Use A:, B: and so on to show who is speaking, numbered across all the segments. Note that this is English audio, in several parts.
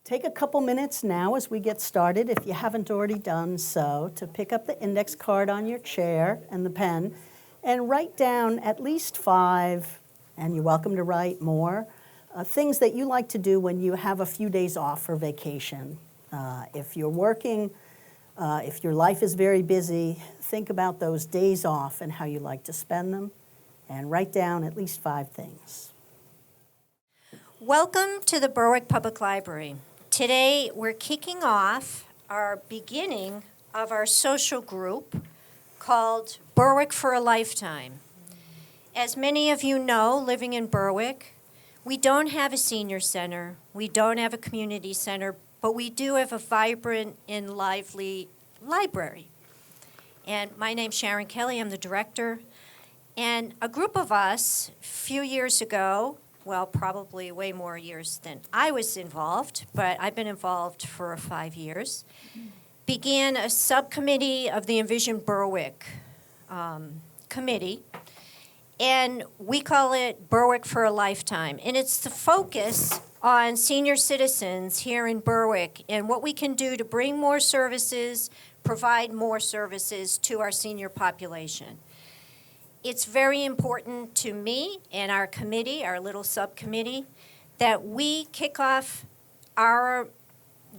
A: Take a couple minutes now as we get started, if you haven't already done so, to pick up the index card on your chair and the pen and write down at least 5, and you're welcome to write more, things that you like to do when you have a few days off for vacation. If you're working, if your life is very busy, think about those days off and how you like to spend them, and write down at least 5 things.
B: Welcome to the Berwick Public Library. Today we're kicking off our beginning of our social group called Berwick for a Lifetime. As many of you know, living in Berwick, we don't have a senior center, we don't have a community center, but we do have a vibrant and lively library. And my name's Sharon Kelly, I'm the director. And a group of us, a few years ago, well, probably way more years than I was involved, but I've been involved for 5 years, began a subcommittee of the Envision Berwick committee, and we call it Berwick for a Lifetime. And it's the focus on senior citizens here in Berwick and what we can do to bring more services, provide more services to our senior population. It's very important to me and our committee, our little subcommittee, that we kick off our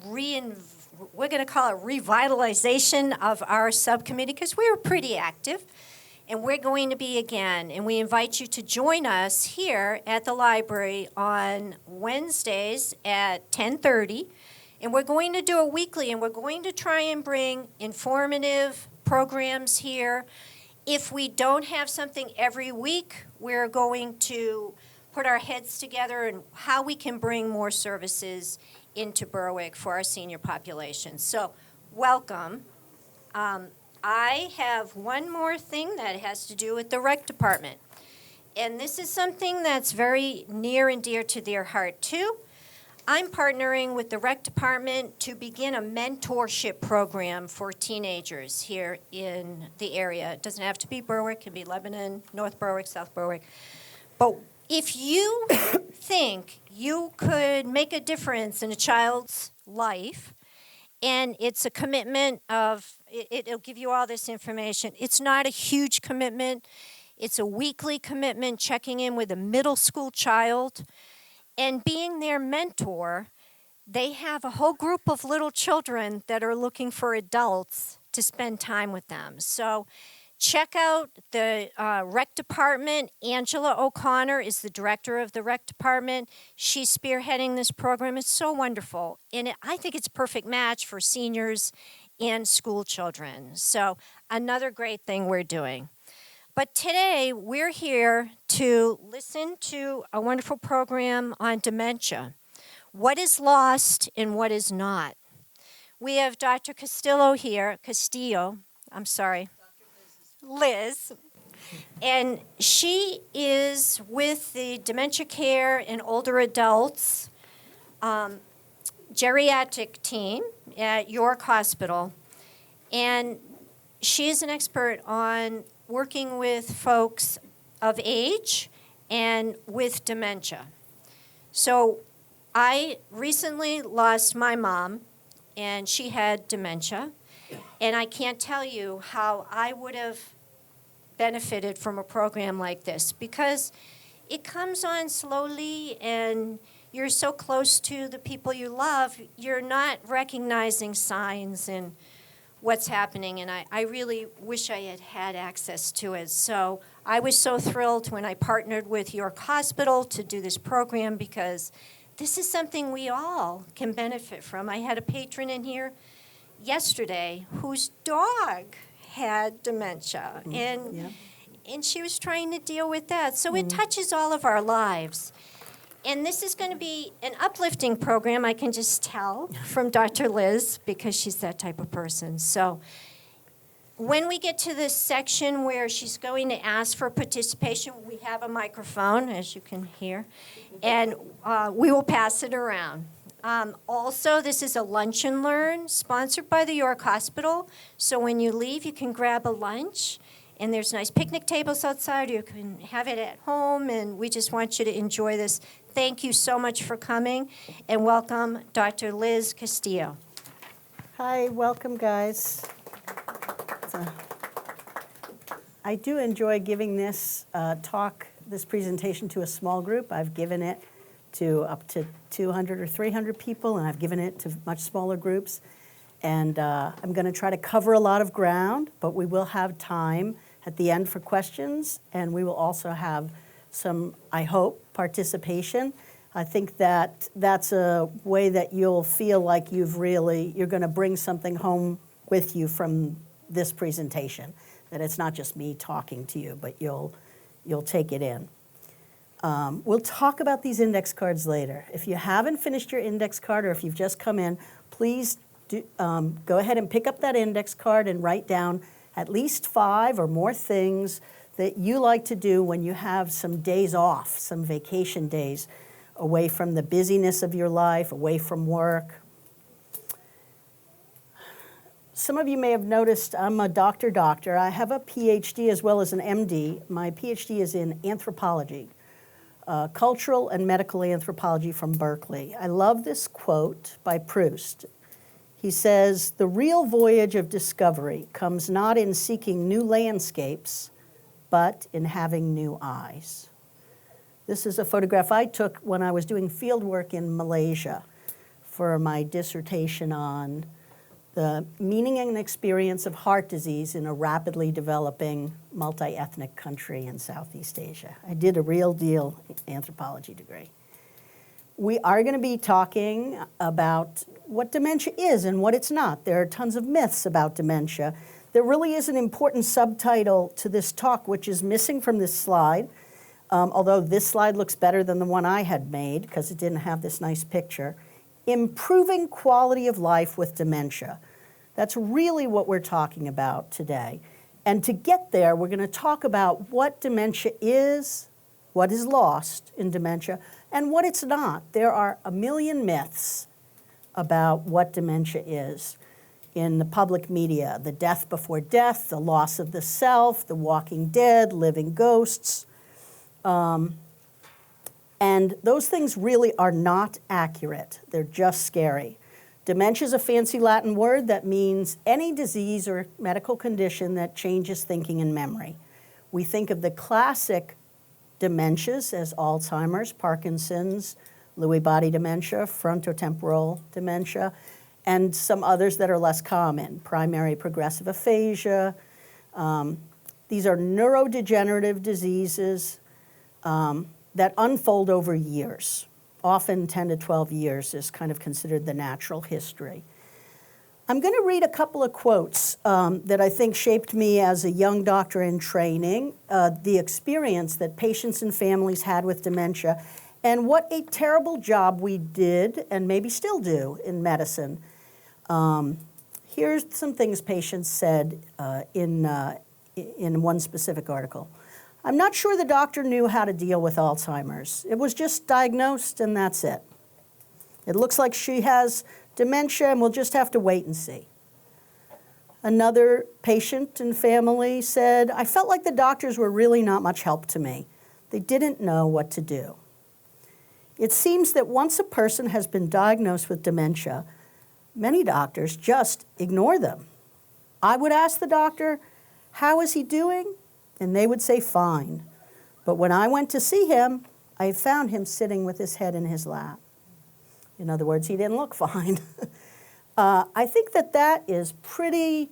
B: we're going to call it revitalization of our subcommittee because we were pretty active, and we're going to be again. And we invite you to join us here at the library on Wednesdays at 10:30, and we're going to do it weekly, and we're going to try and bring informative programs here. If we don't have something every week, we're going to put our heads together and how we can bring more services into Berwick for our senior population. So, welcome. I have one more thing that has to do with the rec department. And this is something that's very near and dear to their heart, too. I'm partnering with the rec department to begin a mentorship program for teenagers here in the area. It doesn't have to be Berwick, it can be Lebanon, North Berwick, South Berwick. But if you think you could make a difference in a child's life, and it's a commitment of, it'll give you all this information. It's not a huge commitment. It's a weekly commitment, checking in with a middle school child. And being their mentor, they have a whole group of little children that are looking for adults to spend time with them. So check out the rec department. Angela O'Connor is the director of the rec department. She's spearheading this program. It's so wonderful. And I think it's a perfect match for seniors and school children. So another great thing we're doing. But today, we're here to listen to a wonderful program on dementia. What is lost and what is not? We have Dr. Castillo here, Liz. And she is with the Dementia Care and Older Adults geriatric team at York Hospital. And she is an expert on working with folks of age and with dementia. So I recently lost my mom, and she had dementia, and I can't tell you how I would have benefited from a program like this because it comes on slowly and you're so close to the people you love, you're not recognizing signs and what's happening, and I really wish I had had access to it. So I was so thrilled when I partnered with York Hospital to do this program because this is something we all can benefit from. I had a patron in here yesterday whose dog had dementia, and she was trying to deal with that. So it touches all of our lives. And this is going to be an uplifting program, I can just tell, from Dr. Liz, because she's that type of person. So when we get to this section where she's going to ask for participation, we have a microphone, as you can hear, and we will pass it around. Also, this is a lunch and learn sponsored by the York Hospital. So when you leave, you can grab a lunch And there's nice picnic tables outside. You can have it at home, and we just want you to enjoy this. Thank you so much for coming, and welcome Dr. Liz Castillo.
A: Hi, welcome, guys. I do enjoy giving this this presentation to a small group. I've given it to up to 200 or 300 people, and I've given it to much smaller groups. And I'm going to try to cover a lot of ground, but we will have time at the end for questions, and we will also have some, I hope, participation. I think that that's a way that you'll feel like you're going to bring something home with you from this presentation, that it's not just me talking to you, but you'll take it in. We'll talk about these index cards later. If you haven't finished your index card, or if you've just come in, please go ahead and pick up that index card and write down at least 5 or more things that you like to do when you have some days off, some vacation days, away from the busyness of your life, away from work. Some of you may have noticed I'm a doctor. I have a PhD as well as an MD. My PhD is in anthropology, cultural and medical anthropology from Berkeley. I love this quote by Proust. He says, "The real voyage of discovery comes not in seeking new landscapes, but in having new eyes." This is a photograph I took when I was doing field work in Malaysia for my dissertation on the meaning and experience of heart disease in a rapidly developing multi-ethnic country in Southeast Asia. I did a real deal anthropology degree. We are going to be talking about what dementia is and what it's not. There are tons of myths about dementia. There really is an important subtitle to this talk, which is missing from this slide, although this slide looks better than the one I had made because it didn't have this nice picture. Improving quality of life with dementia. That's really what we're talking about today. And to get there, we're going to talk about what dementia is, what is lost in dementia, and what it's not. There are a million myths about what dementia is in the public media. The death before death, the loss of the self, the walking dead, living ghosts. And those things really are not accurate. They're just scary. Dementia is a fancy Latin word that means any disease or medical condition that changes thinking and memory. We think of the classic dementias as Alzheimer's, Parkinson's, Lewy body dementia, frontotemporal dementia, and some others that are less common, primary progressive aphasia. These are neurodegenerative diseases that unfold over years. Often 10 to 12 years is kind of considered the natural history. I'm going to read a couple of quotes that I think shaped me as a young doctor in training, the experience that patients and families had with dementia, and what a terrible job we did and maybe still do in medicine. Here's some things patients said in one specific article. "I'm not sure the doctor knew how to deal with Alzheimer's. It was just diagnosed and that's it. It looks like she has dementia and we'll just have to wait and see." Another patient and family said, "I felt like the doctors were really not much help to me. They didn't know what to do." It seems that once a person has been diagnosed with dementia, many doctors just ignore them. I would ask the doctor, "How is he doing?" And they would say, "Fine." But when I went to see him, I found him sitting with his head in his lap. In other words, he didn't look fine. I think that that is pretty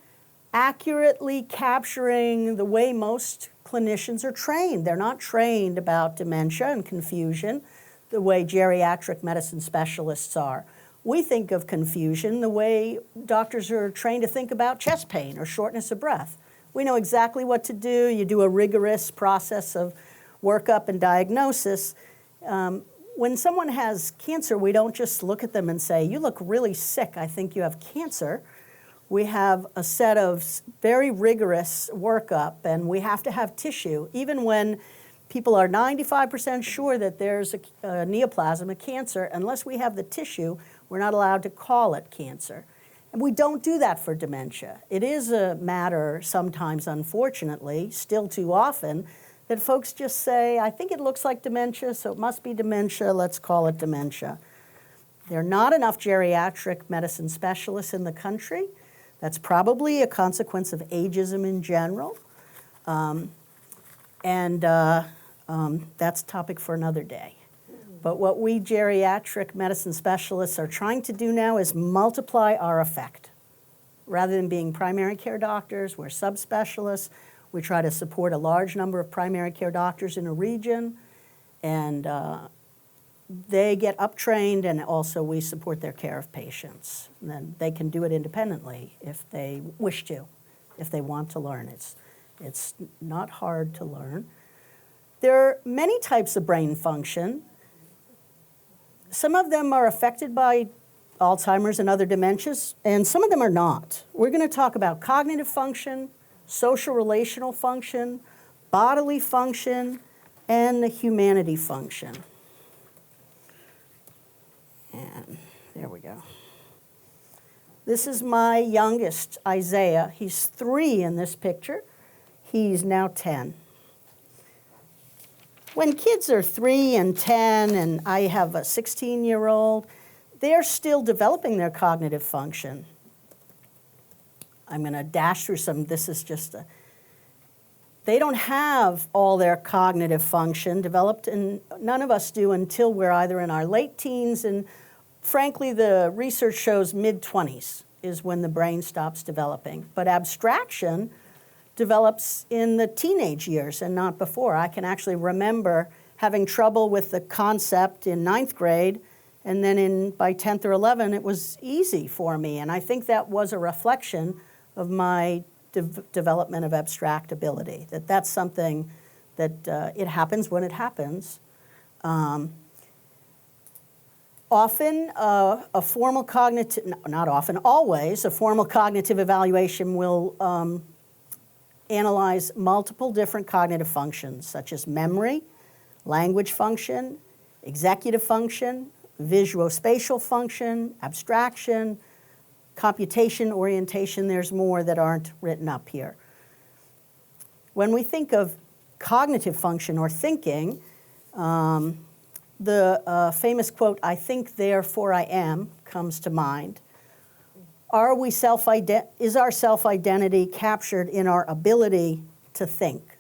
A: accurately capturing the way most clinicians are trained. They're not trained about dementia and confusion the way geriatric medicine specialists are. We think of confusion the way doctors are trained to think about chest pain or shortness of breath. We know exactly what to do. You do a rigorous process of workup and diagnosis. When someone has cancer, we don't just look at them and say, "You look really sick, I think you have cancer." We have a set of very rigorous workup, and we have to have tissue. Even when people are 95% sure that there's a neoplasm, a cancer, unless we have the tissue, we're not allowed to call it cancer. We don't do that for dementia. It is a matter sometimes, unfortunately, still too often, that folks just say, I think it looks like dementia, so it must be dementia, let's call it dementia. There are not enough geriatric medicine specialists in the country. That's probably a consequence of ageism in general. That's a topic for another day. But what we geriatric medicine specialists are trying to do now is multiply our effect. Rather than being primary care doctors, we're subspecialists. We try to support a large number of primary care doctors in a region, and they get uptrained, and also we support their care of patients. And then they can do it independently if they wish to, if they want to learn. It's not hard to learn. There are many types of brain function. Some of them are affected by Alzheimer's and other dementias, and some of them are not. We're going to talk about cognitive function, social relational function, bodily function, and the humanity function. And there we go. This is my youngest, Isaiah. He's 3 in this picture. He's now 10. When kids are 3 and 10, and I have a 16-year-old, they're still developing their cognitive function. I'm going to dash through some. This is just they don't have all their cognitive function developed, and none of us do until we're either in our late teens, and frankly, the research shows mid-20s is when the brain stops developing. But abstraction develops in the teenage years and not before. I can actually remember having trouble with the concept in 9th grade, and then by 10th or 11th, it was easy for me. And I think that was a reflection of my development of abstract ability, that's something that it happens when it happens. Often, a formal cognitive, not often, always, a formal cognitive evaluation will analyze multiple different cognitive functions, such as memory, language function, executive function, visuospatial function, abstraction, computation, orientation. There's more that aren't written up here. When we think of cognitive function or thinking, the famous quote, "I think, therefore I am," comes to mind. Is our self-identity captured in our ability to think?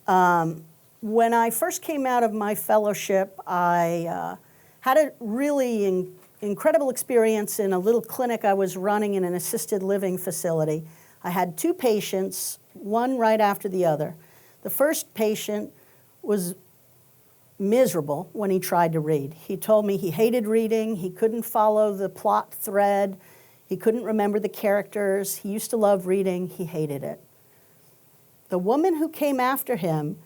A: When I first came out of my fellowship, I had a really incredible experience in a little clinic I was running in an assisted living facility. I had 2 patients, one right after the other. The first patient was miserable when he tried to read. He told me he hated reading, he couldn't follow the plot thread, he couldn't remember the characters, he used to love reading, he hated it. The woman who came after him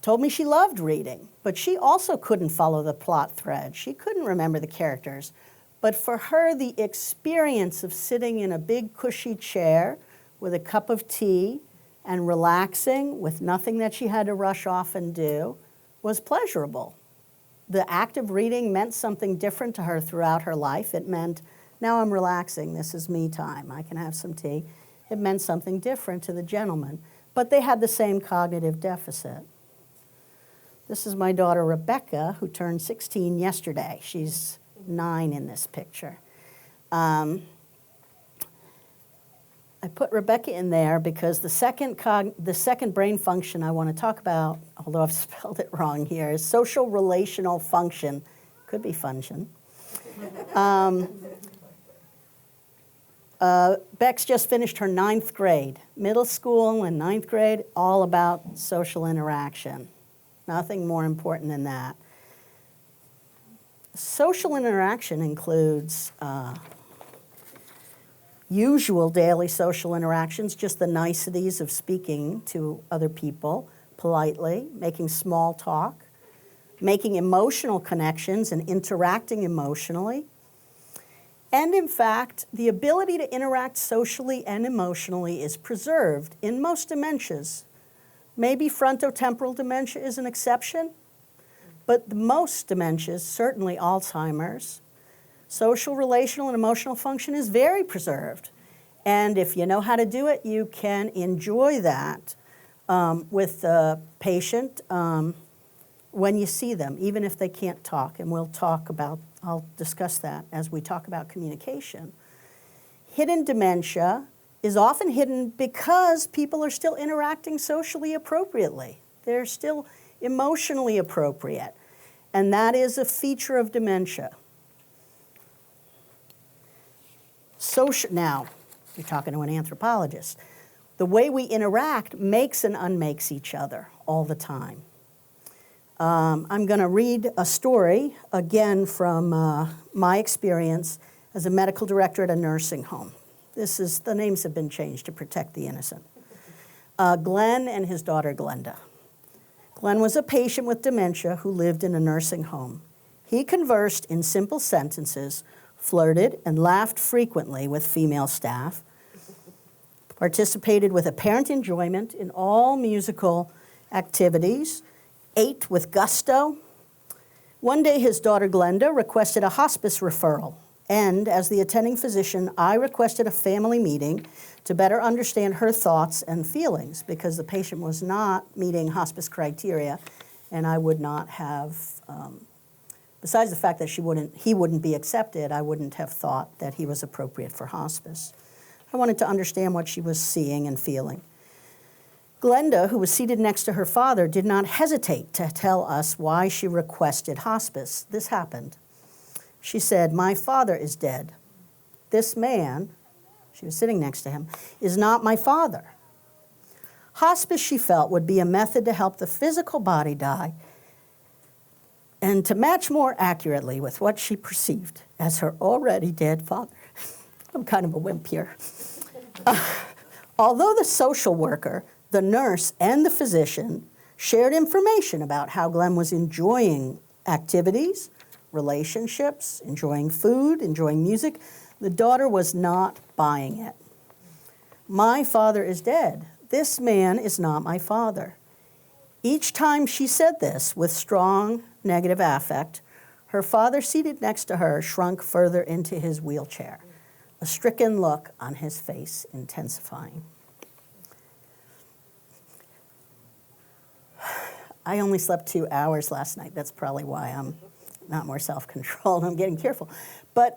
A: told me she loved reading, but she also couldn't follow the plot thread. She couldn't remember the characters. But for her, the experience of sitting in a big cushy chair with a cup of tea and relaxing with nothing that she had to rush off and do was pleasurable. The act of reading meant something different to her throughout her life. It meant, now I'm relaxing, this is me time, I can have some tea. It meant something different to the gentleman. But they had the same cognitive deficit. This is my daughter Rebecca, who turned 16 yesterday. She's 9 in this picture. I put Rebecca in there because the second brain function I want to talk about, although I've spelled it wrong here, is social relational function. Could be function. Bex just finished her 9th grade. Middle school and 9th grade, all about social interaction. Nothing more important than that. Social interaction includes usual daily social interactions, just the niceties of speaking to other people politely, making small talk, making emotional connections and interacting emotionally. And in fact, the ability to interact socially and emotionally is preserved in most dementias. Maybe frontotemporal dementia is an exception, but most dementias, certainly Alzheimer's, Social, relational, and emotional function is very preserved. And if you know how to do it, you can enjoy that with the patient when you see them, even if they can't talk. And I'll discuss that as we talk about communication. Hidden dementia is often hidden because people are still interacting socially appropriately. They're still emotionally appropriate. And that is a feature of dementia. Now, you're talking to an anthropologist. The way we interact makes and unmakes each other all the time. I'm going to read a story, again, from my experience as a medical director at a nursing home. The names have been changed to protect the innocent. Glenn and his daughter Glenda. Glenn was a patient with dementia who lived in a nursing home. He conversed in simple sentences, flirted and laughed frequently with female staff, participated with apparent enjoyment in all musical activities, ate with gusto. One day his daughter Glenda requested a hospice referral, and as the attending physician, I requested a family meeting to better understand her thoughts and feelings because the patient was not meeting hospice criteria, and I would not have, besides the fact that he wouldn't be accepted, I wouldn't have thought that he was appropriate for hospice. I wanted to understand what she was seeing and feeling. Glenda, who was seated next to her father, did not hesitate to tell us why she requested hospice. This happened. She said, "My father is dead. This man," she was sitting next to him, "is not my father." Hospice, she felt, would be a method to help the physical body die and to match more accurately with what she perceived as her already dead father. I'm kind of a wimp here. Although the social worker, the nurse, and the physician shared information about how Glenn was enjoying activities, relationships, enjoying food, enjoying music, the daughter was not buying it. "My father is dead. This man is not my father." Each time she said this with strong negative affect, her father seated next to her shrunk further into his wheelchair, a stricken look on his face intensifying. I only slept 2 hours last night. That's probably why I'm not more self-controlled. I'm getting careful. But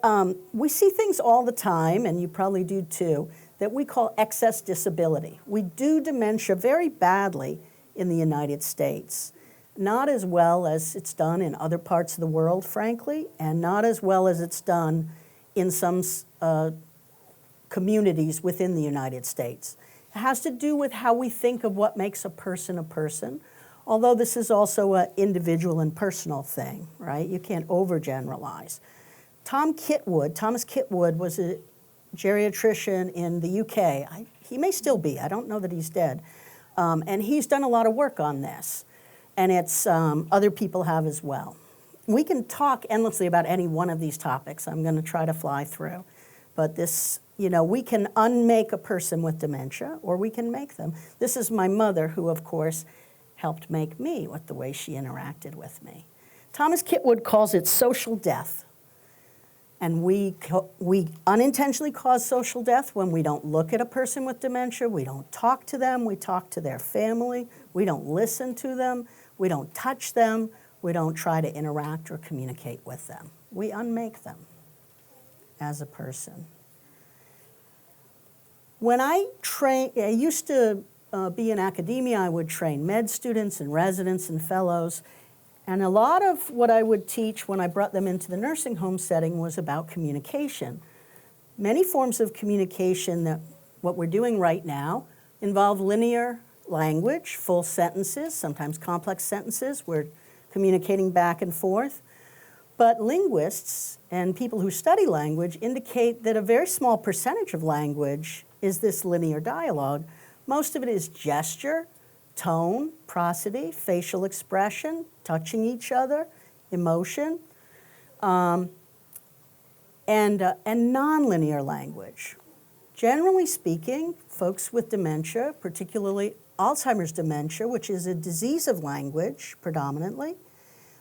A: we see things all the time, and you probably do too, that we call excess disability. We do dementia very badly in the United States. Not as well as it's done in other parts of the world, frankly, and not as well as it's done in some communities within the United States. It has to do with how we think of what makes a person, although this is also an individual and personal thing, right? You can't overgeneralize. Thomas Kitwood was a geriatrician in the UK. He may still be. I don't know that he's dead. And he's done a lot of work on this. And it's other people have as well. We can talk endlessly about any one of these topics. I'm going to try to fly through. But this, we can unmake a person with dementia, or we can make them. This is my mother, who, of course, helped make me with the way she interacted with me. Thomas Kitwood calls it social death. And we unintentionally cause social death when we don't look at a person with dementia, we don't talk to them, we talk to their family, we don't listen to them, we don't touch them, we don't try to interact or communicate with them. We unmake them as a person. When I used to be in academia, I would train med students and residents and fellows. And a lot of what I would teach when I brought them into the nursing home setting was about communication. Many forms of communication that what we're doing right now involve linear language, full sentences, sometimes complex sentences. We're communicating back and forth. But linguists and people who study language indicate that a very small percentage of language is this linear dialogue. Most of it is gesture, tone, prosody, facial expression, touching each other, emotion, and nonlinear language. Generally speaking, folks with dementia, particularly Alzheimer's dementia, which is a disease of language predominantly,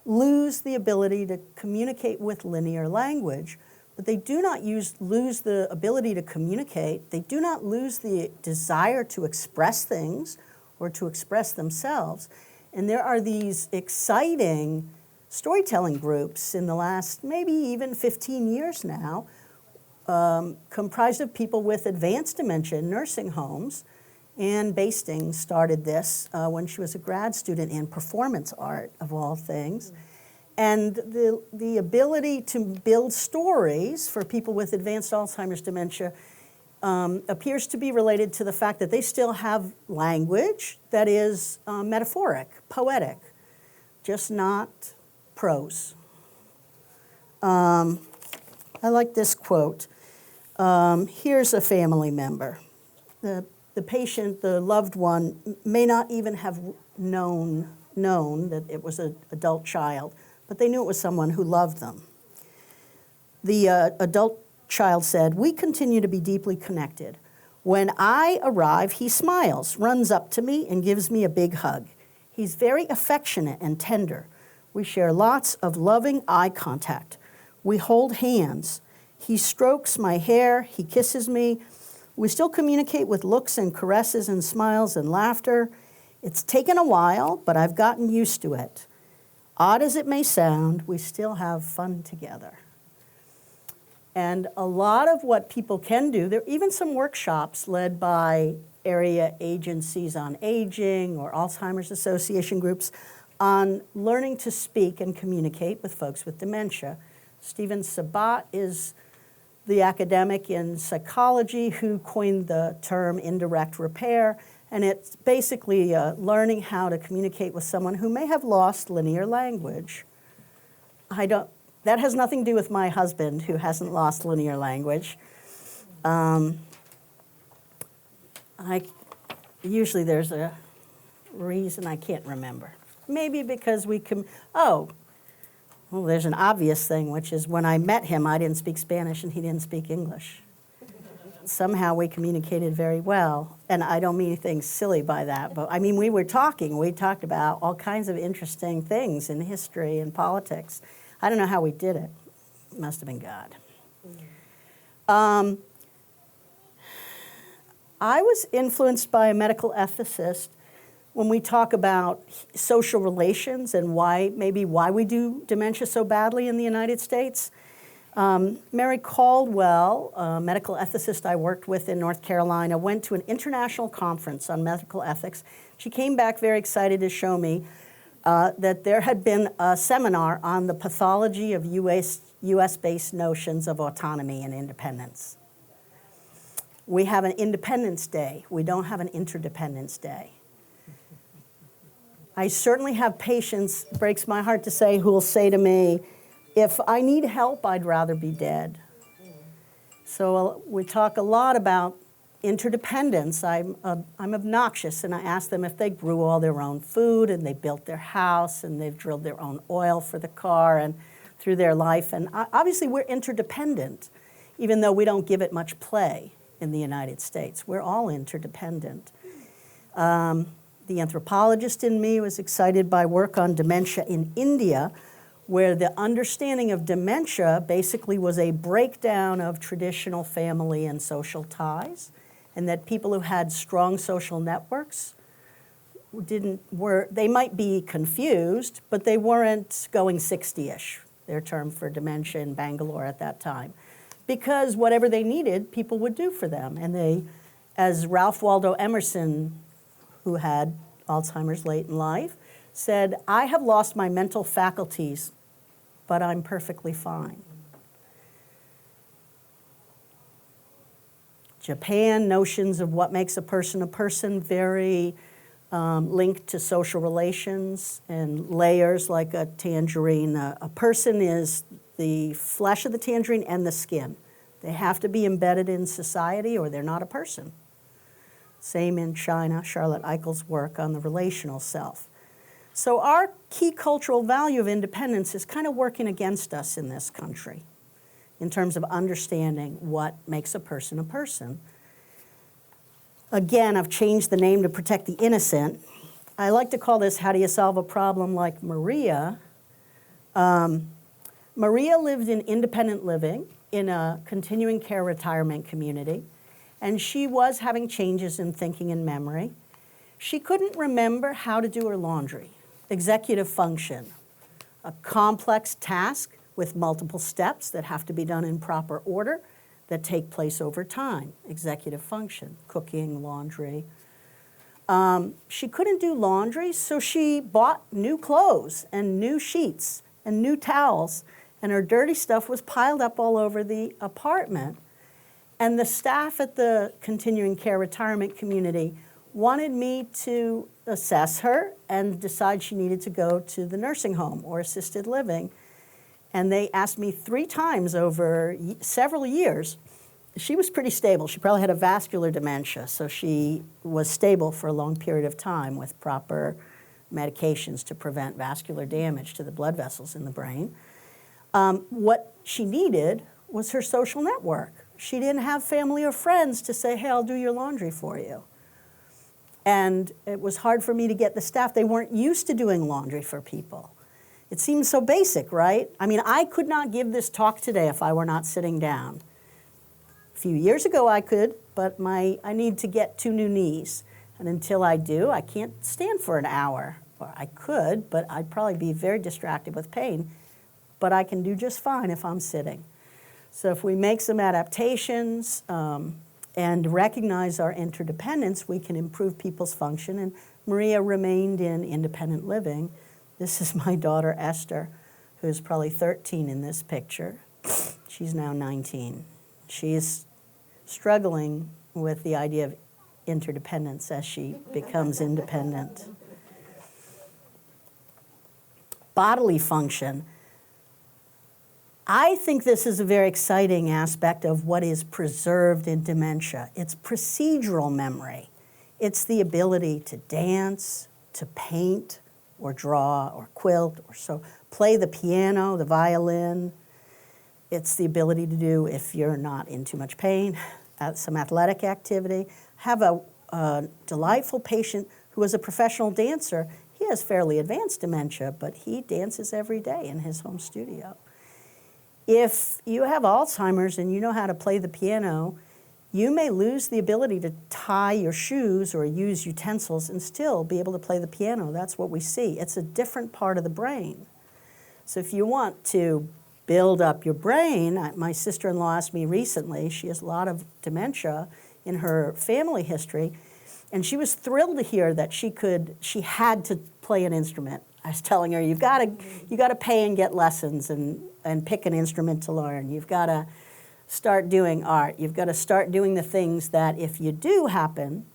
A: lose the ability to communicate with linear language, but they do not lose the ability to communicate. They do not lose the desire to express things or to express themselves. And there are these exciting storytelling groups in the last maybe even 15 years now, comprised of people with advanced dementia in nursing homes. Anne Basting started this when she was a grad student in performance art, of all things. And the ability to build stories for people with advanced Alzheimer's dementia appears to be related to the fact that they still have language that is metaphoric, poetic, just not prose. I like this quote. Here's a family member. The patient, the loved one, may not even have known that it was an adult child, but they knew it was someone who loved them. The adult child said, "We continue to be deeply connected. When I arrive, he smiles, runs up to me, and gives me a big hug. He's very affectionate and tender. We share lots of loving eye contact. We hold hands. He strokes my hair. He kisses me. We still communicate with looks and caresses and smiles and laughter. It's taken a while, but I've gotten used to it. Odd as it may sound, we still have fun together." And a lot of what people can do, there are even some workshops led by area agencies on aging or Alzheimer's Association groups on learning to speak and communicate with folks with dementia. Stephen Sabat is the academic in psychology who coined the term indirect repair, and it's basically learning how to communicate with someone who may have lost linear language. That has nothing to do with my husband, who hasn't lost linear language. Usually there's a reason I can't remember. Maybe because there's an obvious thing, which is when I met him, I didn't speak Spanish and he didn't speak English. Somehow we communicated very well, and I don't mean anything silly by that, but I mean we talked about all kinds of interesting things in history and politics. I don't know how we did it. It must have been God. I was influenced by a medical ethicist when we talk about social relations and why we do dementia so badly in the United States. Mary Caldwell, a medical ethicist I worked with in North Carolina, went to an international conference on medical ethics. She came back very excited to show me that there had been a seminar on the pathology of US-based notions of autonomy and independence. We have an Independence Day. We don't have an Interdependence Day. I certainly have patients, breaks my heart to say, who will say to me, if I need help, I'd rather be dead. So we talk a lot about interdependence. I'm obnoxious, and I ask them if they grew all their own food and they built their house and they've drilled their own oil for the car and through their life. And obviously we're interdependent, even though we don't give it much play in the United States. We're all interdependent. The anthropologist in me was excited by work on dementia in India, where the understanding of dementia basically was a breakdown of traditional family and social ties, and that people who had strong social networks they might be confused, but they weren't going 60-ish, their term for dementia in Bangalore at that time, because whatever they needed, people would do for them. And they, as Ralph Waldo Emerson, who had Alzheimer's late in life, said, "I have lost my mental faculties, but I'm perfectly fine." Japan, notions of what makes a person, very linked to social relations and layers like a tangerine. A person is the flesh of the tangerine and the skin. They have to be embedded in society or they're not a person. Same in China, Charlotte Eichel's work on the relational self. So our key cultural value of independence is kind of working against us in this country in terms of understanding what makes a person a person. Again, I've changed the name to protect the innocent. I like to call this, how do you solve a problem like Maria? Maria lived in independent living in a continuing care retirement community, and she was having changes in thinking and memory. She couldn't remember how to do her laundry. Executive function, a complex task with multiple steps that have to be done in proper order that take place over time. Executive function, cooking, laundry. She couldn't do laundry, so she bought new clothes and new sheets and new towels, and her dirty stuff was piled up all over the apartment. And the staff at the continuing care retirement community wanted me to assess her and decide she needed to go to the nursing home or assisted living. And they asked me 3 times over several years. She was pretty stable. She probably had a vascular dementia, so she was stable for a long period of time with proper medications to prevent vascular damage to the blood vessels in the brain. What she needed was her social network. She didn't have family or friends to say, hey, I'll do your laundry for you. And it was hard for me to get the staff. They weren't used to doing laundry for people. It seems so basic, right? I mean, I could not give this talk today if I were not sitting down. A few years ago I could, but I need to get 2 new knees. And until I do, I can't stand for an hour. Well, I could, but I'd probably be very distracted with pain. But I can do just fine if I'm sitting. So if we make some adaptations and recognize our interdependence, we can improve people's function. And Maria remained in independent living. This is my daughter, Esther, who's probably 13 in this picture. She's now 19. She's struggling with the idea of interdependence as she becomes independent. Bodily function. I think this is a very exciting aspect of what is preserved in dementia. It's procedural memory. It's the ability to dance, to paint, or draw, or quilt, or so play the piano, the violin. It's the ability to do, if you're not in too much pain, some athletic activity. Have a delightful patient who is a professional dancer. He has fairly advanced dementia, but he dances every day in his home studio. If you have Alzheimer's and you know how to play the piano, you may lose the ability to tie your shoes or use utensils and still be able to play the piano. That's what we see. It's a different part of the brain. So if you want to build up your brain, my sister-in-law asked me recently, she has a lot of dementia in her family history, and she was thrilled to hear that she had to play an instrument. I was telling her, you got to pay and get lessons and pick an instrument to learn. You've got to start doing art. You've got to start doing the things that, if you do happen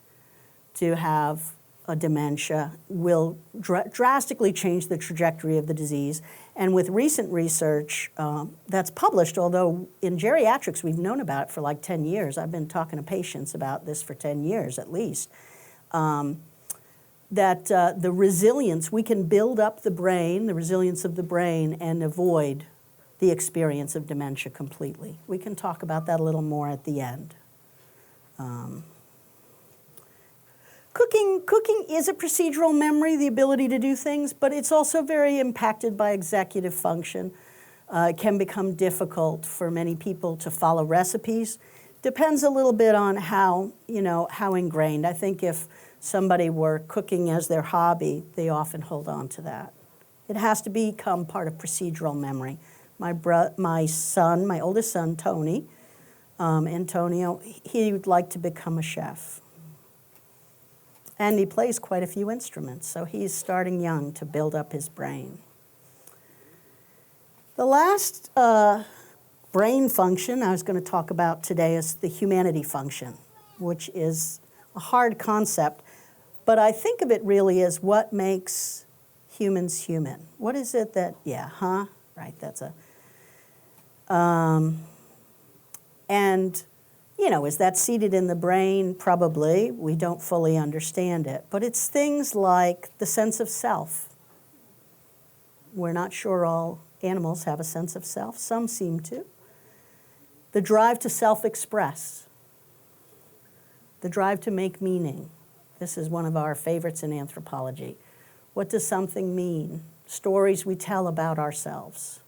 A: to have a dementia, will drastically change the trajectory of the disease. And with recent research that's published, although in geriatrics we've known about it for like 10 years. I've been talking to patients about this for 10 years at least. That the resilience, we can build up the brain, the resilience of the brain, and avoid the experience of dementia completely. We can talk about that a little more at the end. Cooking is a procedural memory, the ability to do things, but it's also very impacted by executive function. It can become difficult for many people to follow recipes. Depends a little bit on how ingrained. I think if somebody were cooking as their hobby, they often hold on to that. It has to become part of procedural memory. My son, my oldest son, Tony, Antonio, he would like to become a chef. And he plays quite a few instruments, so he's starting young to build up his brain. The last brain function I was going to talk about today is the humanity function, which is a hard concept, but I think of it really as what makes humans human. What is it that, right, that's a, and, is that seated in the brain? Probably. We don't fully understand it, but it's things like the sense of self. We're not sure all animals have a sense of self. Some seem to. The drive to self-express. The drive to make meaning. This is one of our favorites in anthropology. What does something mean? Stories we tell about ourselves,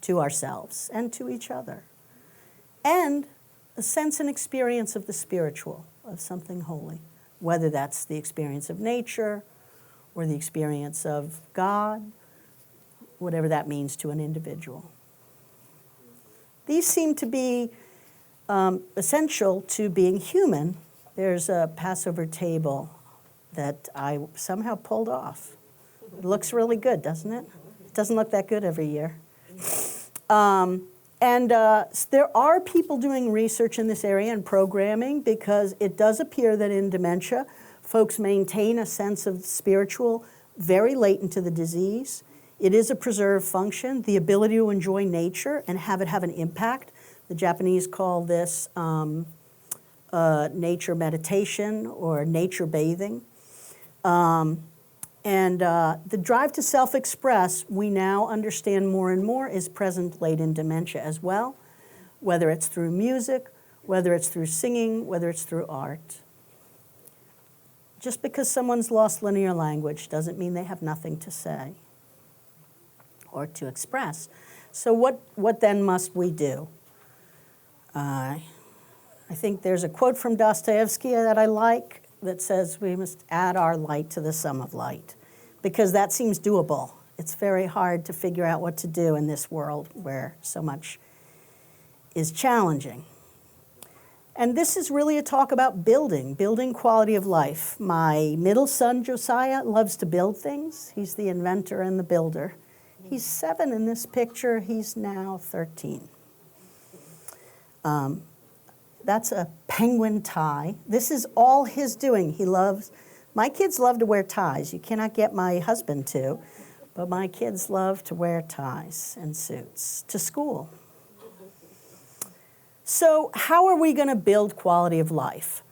A: to ourselves, and to each other. and a sense and experience of the spiritual, of something holy, whether that's the experience of nature or the experience of God, whatever that means to an individual. These seem to be essential to being human. There's a Passover table that I somehow pulled off. It looks really good, doesn't it? It doesn't look that good every year. There are people doing research in this area and programming, because it does appear that in dementia, folks maintain a sense of spiritual very late into the disease. It is a preserved function, the ability to enjoy nature and have it have an impact. The Japanese call this nature meditation or nature bathing. The drive to self-express, we now understand more and more, is present late in dementia as well, whether it's through music, whether it's through singing, whether it's through art. Just because someone's lost linear language doesn't mean they have nothing to say or to express. So what then must we do? I think there's a quote from Dostoevsky that I like that says we must add our light to the sum of light, because that seems doable. It's very hard to figure out what to do in this world where so much is challenging. And this is really a talk about building quality of life. My middle son, Josiah, loves to build things. He's the inventor and the builder. He's 7 in this picture. He's now 13. That's a penguin tie. This is all his doing. My kids love to wear ties. You cannot get my husband to, but my kids love to wear ties and suits to school. So how are we going to build quality of life?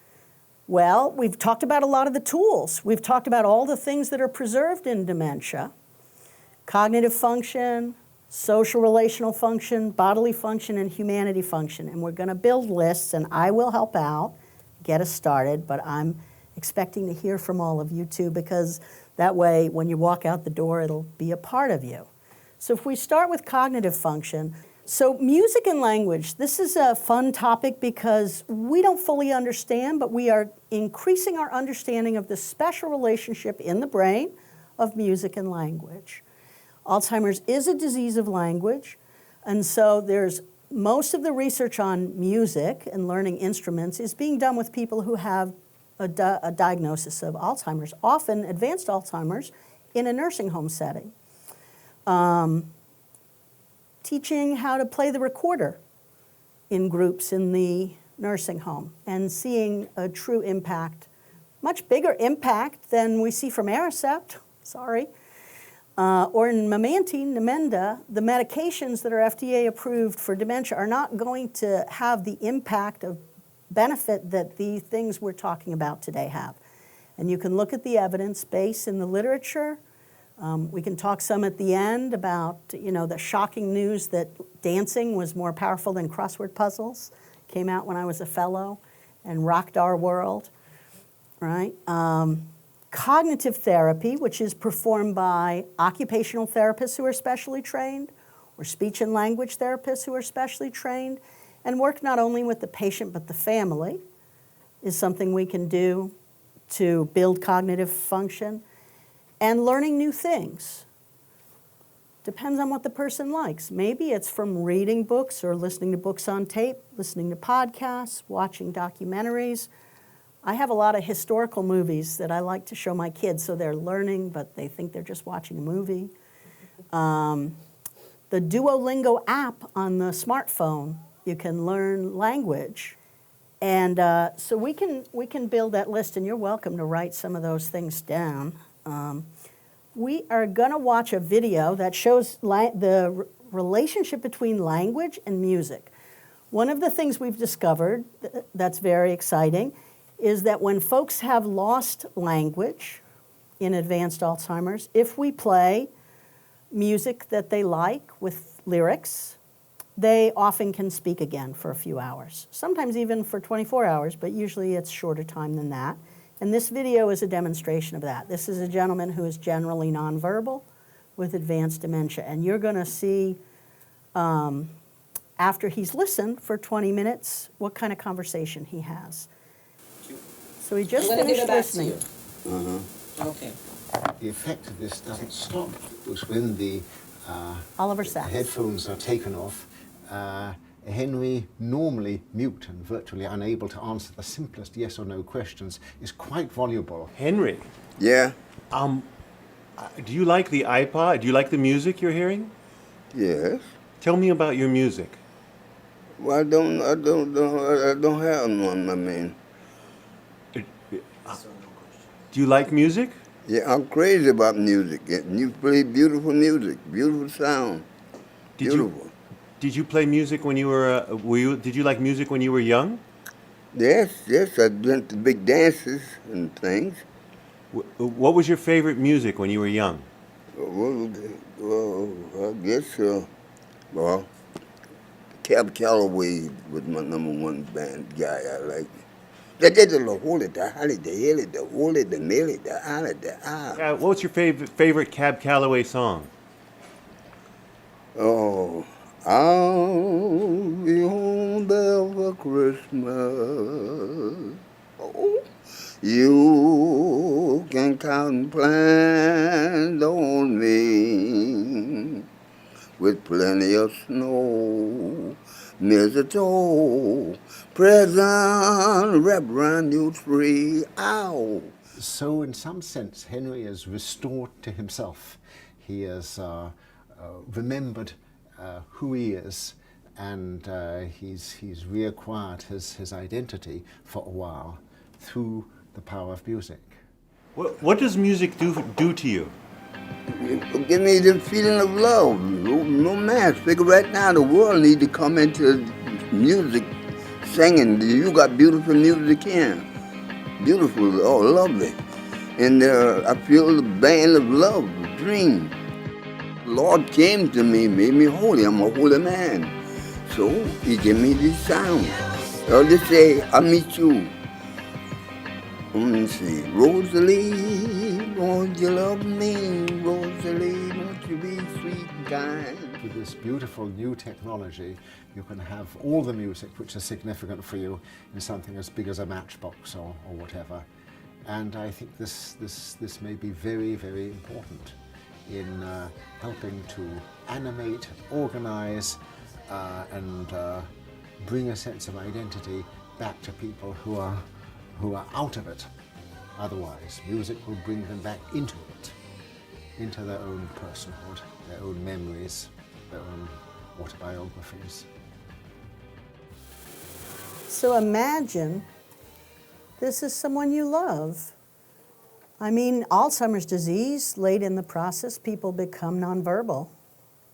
A: Well, we've talked about a lot of the tools. We've talked about all the things that are preserved in dementia: cognitive function, social relational function, bodily function, and humanity function. And we're going to build lists, and I will help out, get us started, but I'm expecting to hear from all of you too, because that way when you walk out the door, it'll be a part of you. So if we start with cognitive function, so music and language, this is a fun topic because we don't fully understand, but we are increasing our understanding of the special relationship in the brain of music and language. Alzheimer's is a disease of language, and so there's most of the research on music and learning instruments is being done with people who have a diagnosis of Alzheimer's, often advanced Alzheimer's, in a nursing home setting. Teaching how to play the recorder in groups in the nursing home and seeing a true impact, much bigger impact than we see from Aricept, or in memantine, Namenda. The medications that are FDA approved for dementia are not going to have the impact of benefit that the things we're talking about today have. And you can look at the evidence base in the literature. We can talk some at the end about, the shocking news that dancing was more powerful than crossword puzzles. Came out when I was a fellow and rocked our world, right? Cognitive therapy, which is performed by occupational therapists who are specially trained, or speech and language therapists who are specially trained, and work not only with the patient but the family, is something we can do to build cognitive function. And learning new things. Depends on what the person likes. Maybe it's from reading books or listening to books on tape, listening to podcasts, watching documentaries. I have a lot of historical movies that I like to show my kids so they're learning, but they think they're just watching a movie. The Duolingo app on the smartphone, you can learn language. And so we can build that list, and you're welcome to write some of those things down. We are going to watch a video that shows the relationship between language and music. One of the things we've discovered that's very exciting is that when folks have lost language in advanced Alzheimer's, if we play music that they like with lyrics, they often can speak again for a few hours, sometimes even for 24 hours, but usually it's shorter time than that. And this video is a demonstration of that. This is a gentleman who is generally nonverbal with advanced dementia. And you're going to see after he's listened for 20 minutes, what kind of conversation he has. So he just
C: I'm gonna give
A: finished
C: it back to
A: listening.
C: you. Okay.
D: The effect of this doesn't stop, because when the
A: Oliver Sacks.
D: headphones are taken off, Henry, normally mute and virtually unable to answer the simplest yes or no questions, is quite voluble.
E: Henry,
F: Yeah,
E: do you like the iPod? Do you like the music you're hearing?
F: yes.
E: Tell me about your music.
F: Well, I don't have one. I mean,
E: Do you like music?
F: yeah, I'm crazy about music. You play beautiful music, beautiful sound,
E: Did
F: beautiful.
E: Did you play music when you were? Did you like music when you were young?
F: Yes, yes. I went to big dances and things.
E: What was your favorite music when you were young?
F: Well, I guess, well, Cab Calloway was my number one band guy. I like. They did the holy, the holly, the hilly, the holy, the milly, the holly, the ah.
E: What's your favorite Cab Calloway song?
F: Oh, I'll be home there for Christmas. Oh, you can count and plan on me with plenty of snow, mistletoe, present wrapped around your tree. Ow!
D: So in some sense, Henry is restored to himself. He has remembered who he is, and he's reacquired his identity for a while through the power of music.
E: What does music do to you?
F: Give me the feeling of love, romance. Figure right now the world need to come into music, singing. You got beautiful music here. Beautiful, oh, lovely. And I feel the band of love, dream. The Lord came to me, made me holy. I'm a holy man. So he gave me this sound. I'll just say, I meet you. Let me see. Rosalie, won't you love me? Rosalie, won't you be sweet and kind?
D: With this beautiful new technology, you can have all the music which is significant for you in something as big as a matchbox or whatever. And I think this may be very, very important in helping to animate, organize, and bring a sense of identity back to people who are out of it. Otherwise, music will bring them back into it, into their own personhood, their own memories, their own autobiographies.
A: So imagine this is someone you love. I mean, Alzheimer's disease, late in the process, people become nonverbal.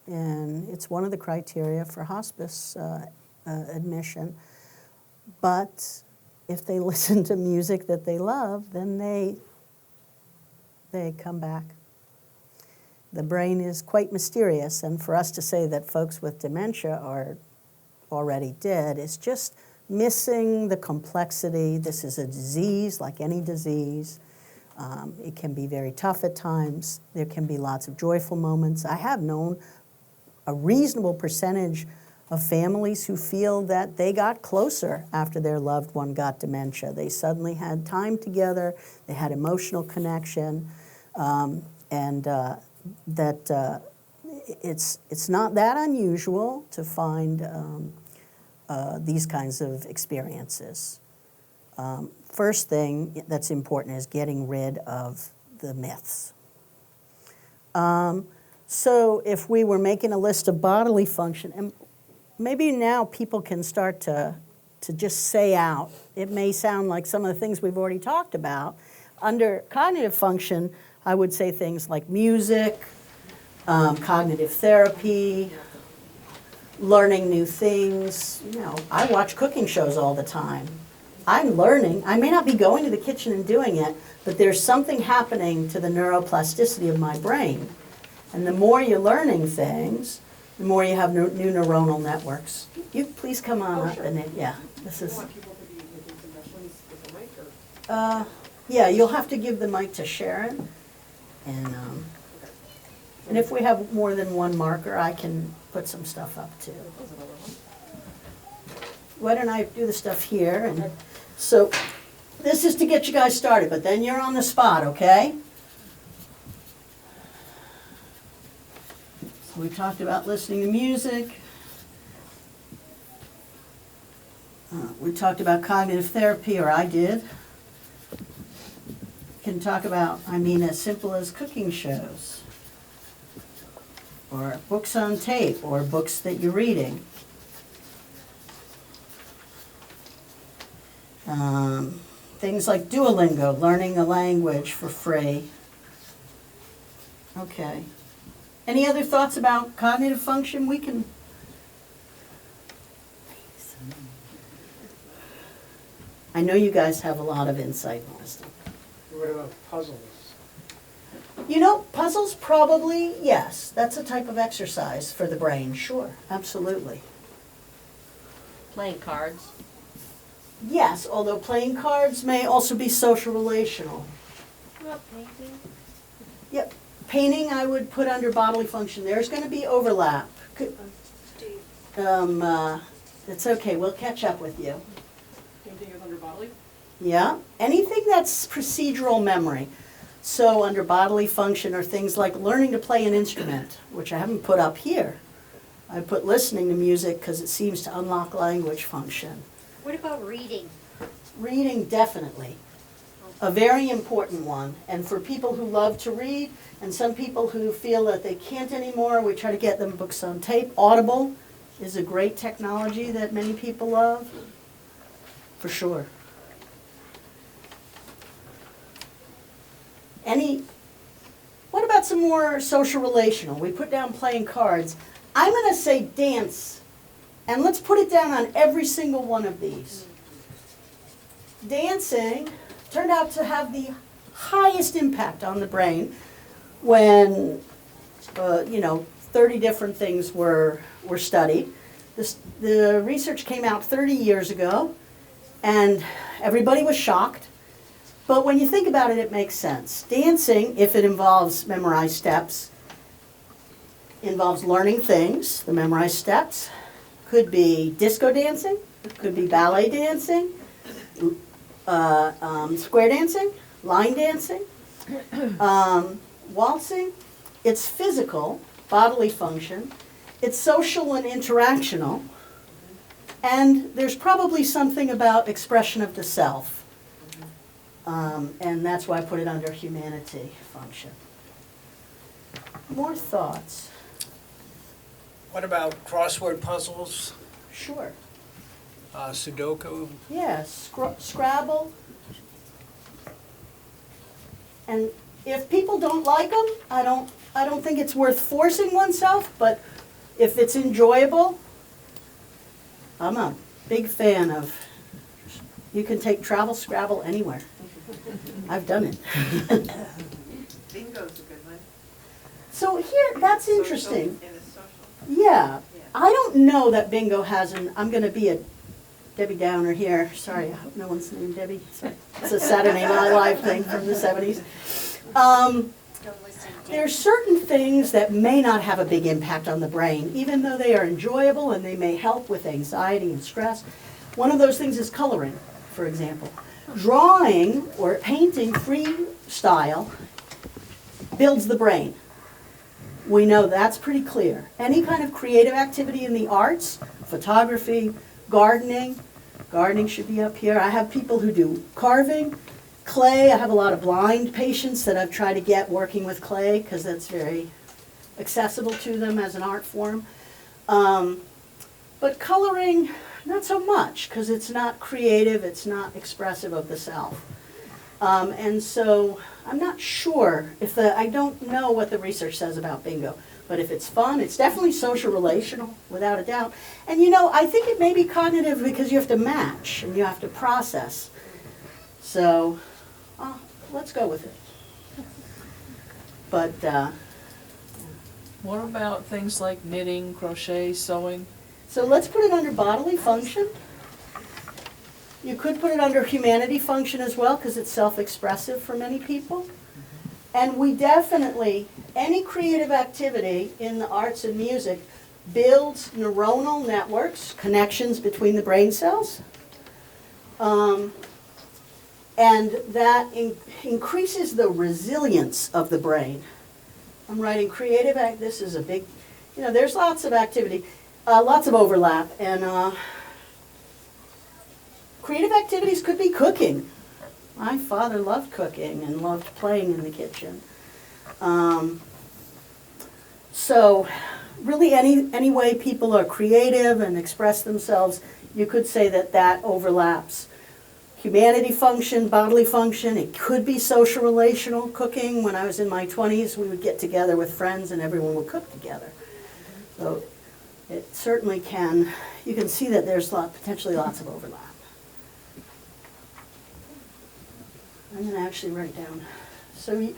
A: And it's one of the criteria for hospice admission. But if they listen to music that they love, then they come back. The brain is quite mysterious, and for us to say that folks with dementia are already dead is just missing the complexity. This is a disease like any disease. It can be very tough at times. There can be lots of joyful moments. I have known a reasonable percentage of families who feel that they got closer after their loved one got dementia. They suddenly had time together, they had emotional connection, and that it's not that unusual to find these kinds of experiences. First thing that's important is getting rid of the myths. So if we were making a list of bodily function, and maybe now people can start to just say out, it may sound like some of the things we've already talked about. Under cognitive function, I would say things like music, cognitive therapy, learning new things. You know, I watch cooking shows all the time. I'm learning. I may not be going to the kitchen and doing it, but there's something happening to the neuroplasticity of my brain. And the more you're learning things, the more you have new neuronal networks. You please come on up and this is. Yeah, you'll have to give the mic to Sharon, and if we have more than one marker, I can put some stuff up too. why don't I do the stuff here? And so this is to get you guys started, but then you're on the spot, okay? So we talked about listening to music. We talked about cognitive therapy, or I did. Can talk about, as simple as cooking shows, or books on tape, or books that you're reading. Things like Duolingo, learning a language for free. Okay. Any other thoughts about cognitive function? We can. I know you guys have a lot of insight and wisdom.
C: What about puzzles?
A: Puzzles probably, yes. That's a type of exercise for the brain, sure, absolutely.
G: Playing cards.
A: Yes, although playing cards may also be social relational.
G: What about painting?
A: Yep, painting I would put under bodily function. There's going to be overlap. It's okay, we'll catch up with you.
C: Painting is under bodily?
A: Yeah, anything that's procedural memory. So under bodily function are things like learning to play an instrument, which I haven't put up here. I put listening to music because it seems to unlock language function.
B: What about reading?
A: Reading, definitely. A very important one. And for people who love to read, and some people who feel that they can't anymore, we try to get them books on tape. Audible is a great technology that many people love, for sure. What about some more social relational? We put down playing cards. I'm going to say dance, and let's put it down on every single one of these. Dancing turned out to have the highest impact on the brain when, 30 different things were studied. The research came out 30 years ago, and everybody was shocked. But when you think about it, it makes sense. Dancing, if it involves memorized steps, involves learning things, the memorized steps. Could be disco dancing, could be ballet dancing, square dancing, line dancing, waltzing. It's physical, bodily function. It's social and interactional. And there's probably something about expression of the self. And that's why I put it under humanity function. More thoughts?
C: What about crossword puzzles,
A: Sure.
C: Sudoku?
A: Yeah, Scrabble. And if people don't like them, I don't think it's worth forcing oneself, but if it's enjoyable, I'm a big fan of, you can take travel Scrabble anywhere. I've done it.
H: Bingo's a good one.
A: So here, that's interesting.
H: In a social.
A: Yeah, I don't know that bingo has I'm gonna be a Debbie Downer here. Sorry, I hope no one's named Debbie. Sorry. It's a Saturday Night Live thing from the 70s.
B: Don't listen to
A: There are certain things that may not have a big impact on the brain, even though they are enjoyable and they may help with anxiety and stress. One of those things is coloring, for example. Drawing or painting freestyle builds the brain. We know that's pretty clear. Any kind of creative activity in the arts, photography, gardening. Gardening should be up here. I have people who do carving, clay. I have a lot of blind patients that I've tried to get working with clay because that's very accessible to them as an art form. But coloring, not so much because it's not creative, it's not expressive of the self. And so I'm not sure I don't know what the research says about bingo, but if it's fun, it's definitely social relational, without a doubt. And I think it may be cognitive because you have to match and you have to process. So let's go with it. But
I: What about things like knitting, crochet, sewing?
A: so let's put it under bodily function. You could put it under humanity function as well because it's self-expressive for many people. And we definitely, any creative activity in the arts and music builds neuronal networks, connections between the brain cells. And that increases the resilience of the brain. I'm writing creative act. This is a big, there's lots of activity, lots of overlap. And creative activities could be cooking. My father loved cooking and loved playing in the kitchen. So really any way people are creative and express themselves, you could say that that overlaps. Humanity function, bodily function, it could be social relational cooking. When I was in my 20s, we would get together with friends and everyone would cook together. So it certainly can, you can see that there's potentially lots of overlap. I'm going to actually write down. So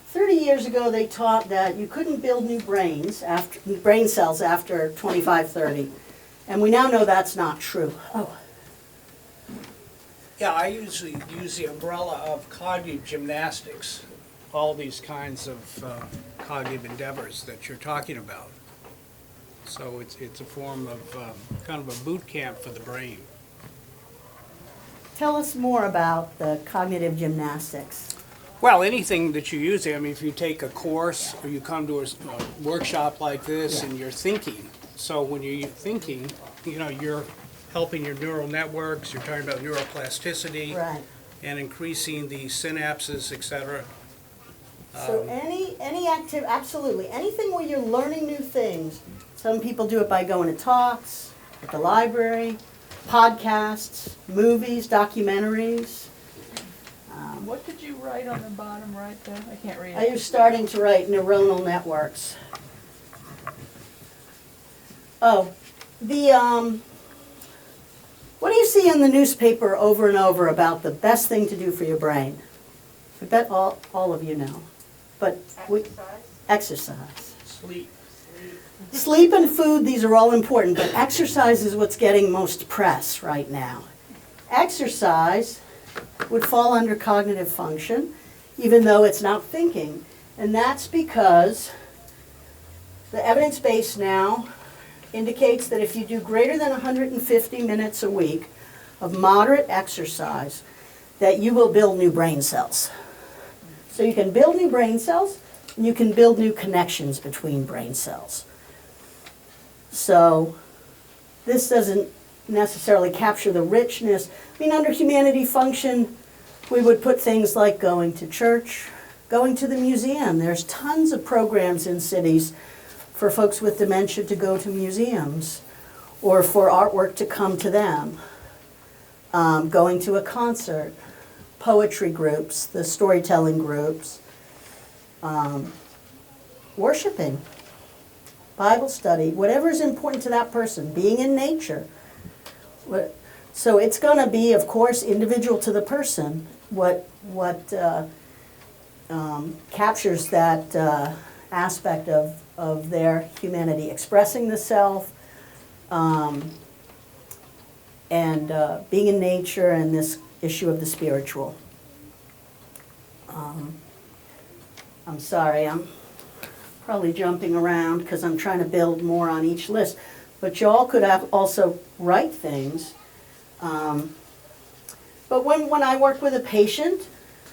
A: 30 years ago, they taught that you couldn't build new brain cells after 25, 30. And we now know that's not true. Oh.
C: Yeah, I usually use the umbrella of cognitive gymnastics, all these kinds of cognitive endeavors that you're talking about. So it's a form of kind of a boot camp for the brain.
A: Tell us more about the cognitive gymnastics.
C: Well, anything that you use, I mean, if you take a course or you come to a workshop like this and you're thinking, so when you're thinking, you're helping your neural networks, you're talking about neuroplasticity and increasing the synapses, etc.
A: So any absolutely, anything where you're learning new things. Some people do it by going to talks, at the library, podcasts, movies, documentaries.
I: What did you write on the bottom right there? I can't read it.
A: Are you starting to write neuronal networks? Oh, what do you see in the newspaper over and over about the best thing to do for your brain? I bet all of you know. But exercise. Sleep and food, these are all important, but exercise is what's getting most press right now. Exercise would fall under cognitive function, even though it's not thinking. And that's because the evidence base now indicates that if you do greater than 150 minutes a week of moderate exercise, that you will build new brain cells. So you can build new brain cells, and you can build new connections between brain cells. So this doesn't necessarily capture the richness. I mean, under humanity function, we would put things like going to church, going to the museum. There's tons of programs in cities for folks with dementia to go to museums or for artwork to come to them. Going to a concert, poetry groups, the storytelling groups, worshiping, Bible study, whatever is important to that person, being in nature. So it's going to be, of course, individual to the person, what captures that aspect of their humanity, expressing the self, and being in nature, and this issue of the spiritual. I'm sorry, I'm probably jumping around because I'm trying to build more on each list. But y'all could also write things. But when I work with a patient,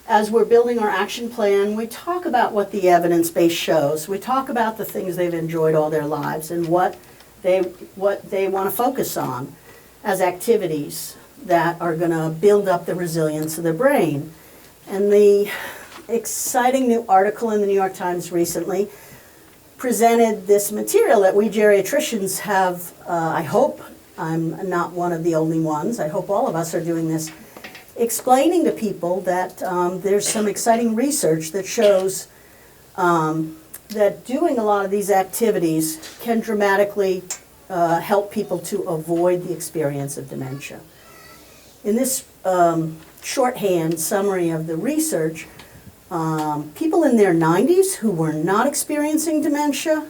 A: as we're building our action plan, we talk about what the evidence base shows. We talk about the things they've enjoyed all their lives and what they want to focus on as activities that are going to build up the resilience of the brain. And the exciting new article in the New York Times recently presented this material that we geriatricians have, I hope I'm not one of the only ones, I hope all of us are doing this, explaining to people that there's some exciting research that shows that doing a lot of these activities can dramatically help people to avoid the experience of dementia. In this shorthand summary of the research, people in their 90s who were not experiencing dementia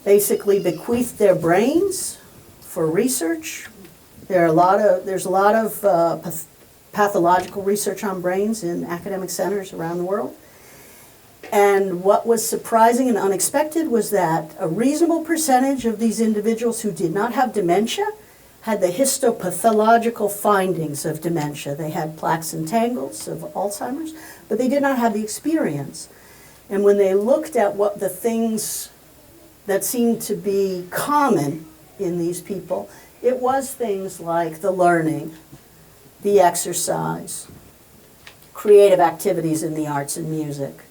A: basically bequeathed their brains for research. There's a lot of pathological research on brains in academic centers around the world. And what was surprising and unexpected was that a reasonable percentage of these individuals who did not have dementia had the histopathological findings of dementia. They had plaques and tangles of Alzheimer's, but they did not have the experience. And when they looked at what the things that seemed to be common in these people, it was things like the learning, the exercise, creative activities in the arts and music.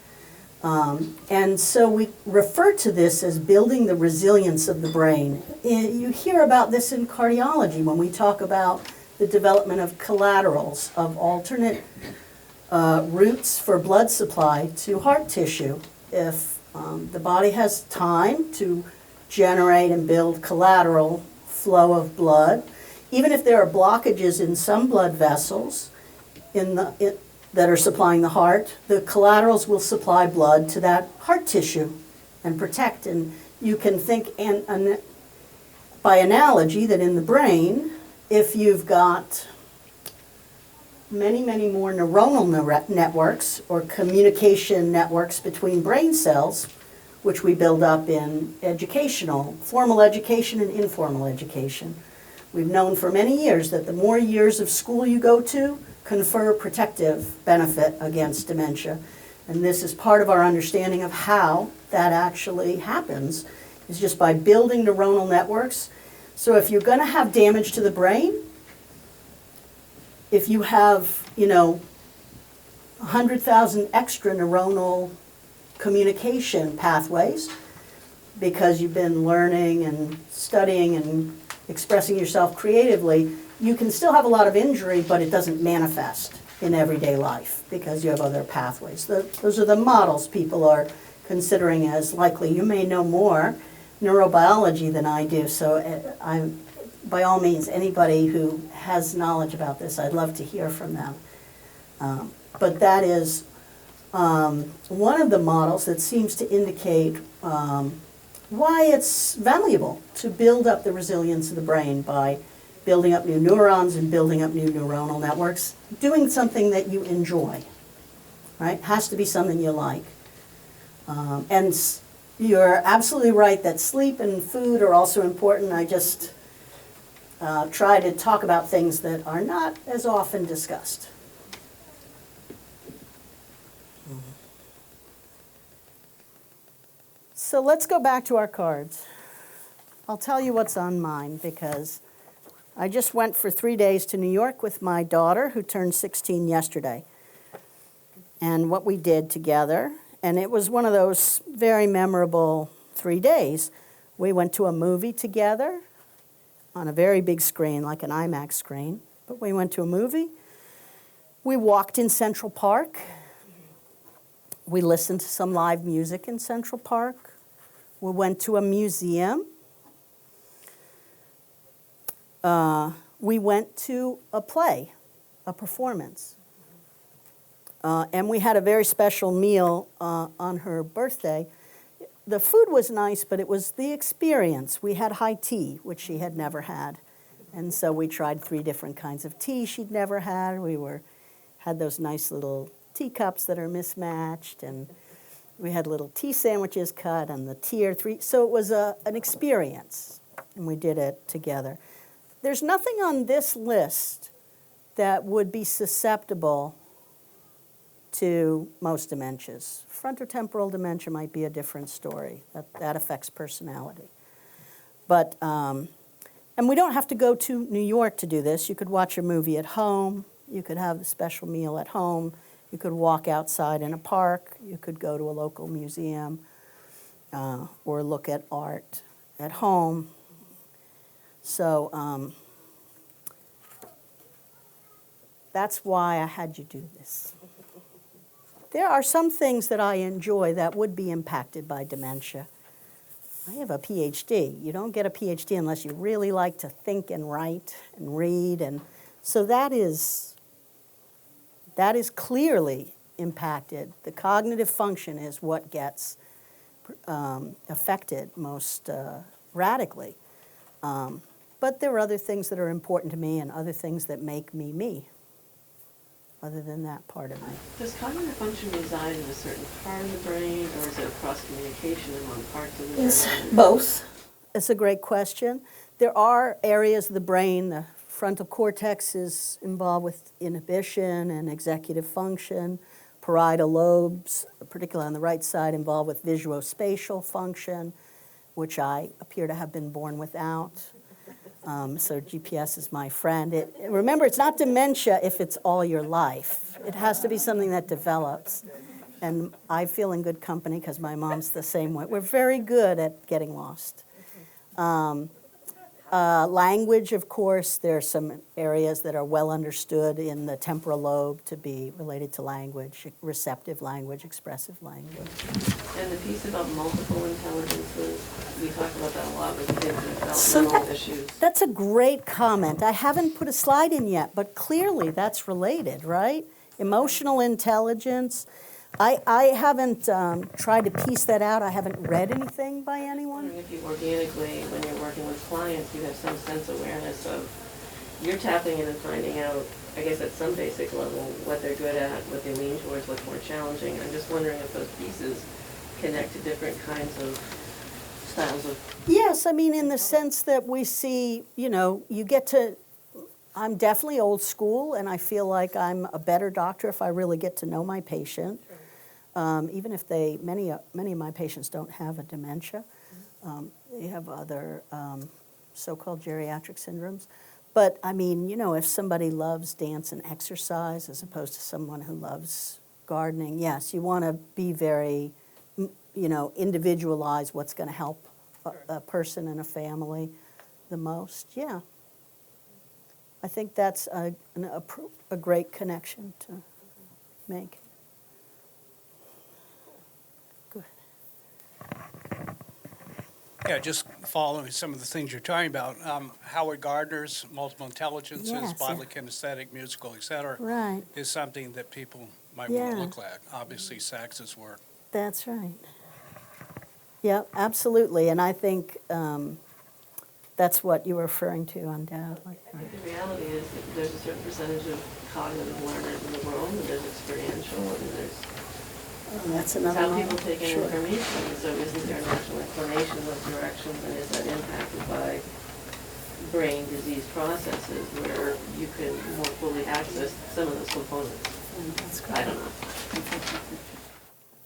A: And so we refer to this as building the resilience of the brain. You hear about this in cardiology when we talk about the development of collaterals, of alternate routes for blood supply to heart tissue. If the body has time to generate and build collateral flow of blood, even if there are blockages in some blood vessels that are supplying the heart, the collaterals will supply blood to that heart tissue and protect. And you can think by analogy that in the brain, if you've got many, many more neuronal networks or communication networks between brain cells, which we build up in educational, formal education and informal education. We've known for many years that the more years of school you go to confer protective benefit against dementia. And this is part of our understanding of how that actually happens, is just by building neuronal networks. So if you're going to have damage to the brain, if you have, 100,000 extra neuronal communication pathways, because you've been learning and studying and expressing yourself creatively, you can still have a lot of injury, but it doesn't manifest in everyday life because you have other pathways. Those are the models people are considering as likely. You may know more neurobiology than I do, so by all means, anybody who has knowledge about this, I'd love to hear from them. But that is one of the models that seems to indicate why it's valuable to build up the resilience of the brain by building up new neurons and building up new neuronal networks, doing something that you enjoy, right? Has to be something you like. And you're absolutely right that sleep and food are also important. I just try to talk about things that are not as often discussed. So let's go back to our cards. I'll tell you what's on mine because I just went for 3 days to New York with my daughter, who turned 16 yesterday. And what we did together, and it was one of those very memorable 3 days. We went to a movie together on a very big screen, like an IMAX screen. But we went to a movie. We walked in Central Park. We listened to some live music in Central Park. We went to a museum. We went to a play, a performance. And we had a very special meal on her birthday. The food was nice, but it was the experience. We had high tea, which she had never had. And so we tried 3 different kinds of tea she'd never had. We had those nice little teacups that are mismatched, and we had little tea sandwiches cut and the tier 3. So it was an experience, and we did it together. There's nothing on this list that would be susceptible to most dementias. Frontotemporal dementia might be a different story. That affects personality. But, and we don't have to go to New York to do this. You could watch a movie at home. You could have a special meal at home. You could walk outside in a park. You could go to a local museum or look at art at home. So that's why I had you do this. There are some things that I enjoy that would be impacted by dementia. I have a PhD. You don't get a PhD unless you really like to think and write and read. And so that is clearly impacted. The cognitive function is what gets affected most radically. But there are other things that are important to me and other things that make me me. other than that part of me.
G: Does cognitive function reside in a certain part of the brain, or is it across communication among parts of the brain?
A: Both. It's a great question. There are areas of the brain, the frontal cortex is involved with inhibition and executive function. Parietal lobes, particularly on the right side, involved with visuospatial function, which I appear to have been born without. So GPS is my friend. Remember, it's not dementia if it's all your life. It has to be something that develops. And I feel in good company because my mom's the same way. We're very good at getting lost. Language, of course, there are some areas that are well understood in the temporal lobe to be related to language, receptive language, expressive language.
G: And the piece about multiple intelligences, we talk about that a lot with kids with developmental issues.
A: That's a great comment. I haven't put a slide in yet, but clearly that's related, right? Emotional intelligence. I haven't tried to piece that out. I haven't read anything by anyone.
G: Wondering if you organically, when you're working with clients, you have some sense awareness of, you're tapping in and finding out, I guess at some basic level, what they're good at, what they lean towards, what's more challenging. I'm just wondering if those pieces connect to different kinds of styles of.
A: Yes, I mean, in the sense that we see, you get to, I'm definitely old school, and I feel like I'm a better doctor if I really get to know my patient. Even if many of my patients don't have a dementia. They have other so-called geriatric syndromes. But I mean, if somebody loves dance and exercise as opposed to someone who loves gardening, yes, you want to be very, individualize what's going to help a person and a family the most. Yeah. I think that's a great connection to make.
C: Yeah, just following some of the things you're talking about. Howard Gardner's multiple intelligences,
A: Yes,
C: bodily, kinesthetic, musical, et cetera,
A: Right.
C: is something that people might want
A: Yeah.
C: to look at. Obviously, Sax's work.
A: That's right. Yeah, absolutely. And I think that's what you were referring to undoubtedly.
G: I think the reality is that there's a certain percentage of cognitive learners in the world, and there's experiential, and there's
A: That's
G: it's
A: another
G: how
A: one.
G: people take in
A: Sure.
G: information. And so isn't there a natural inclination in those directions, and is that impacted by brain disease processes where you can more fully access some of those components? I don't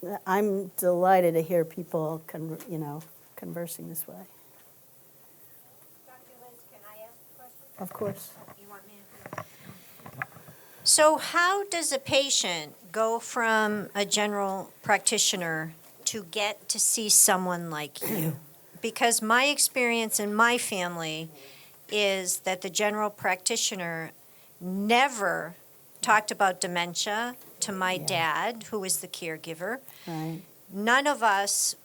G: know.
A: I'm delighted to hear people, conversing this way.
B: Dr. Liz, can I ask a question?
A: Of course.
B: You want me to? So how does a patient go from a general practitioner to get to see someone like you? Because my experience in my family is that the general practitioner never talked about dementia to my dad, who was the caregiver.
A: Right.
B: None of us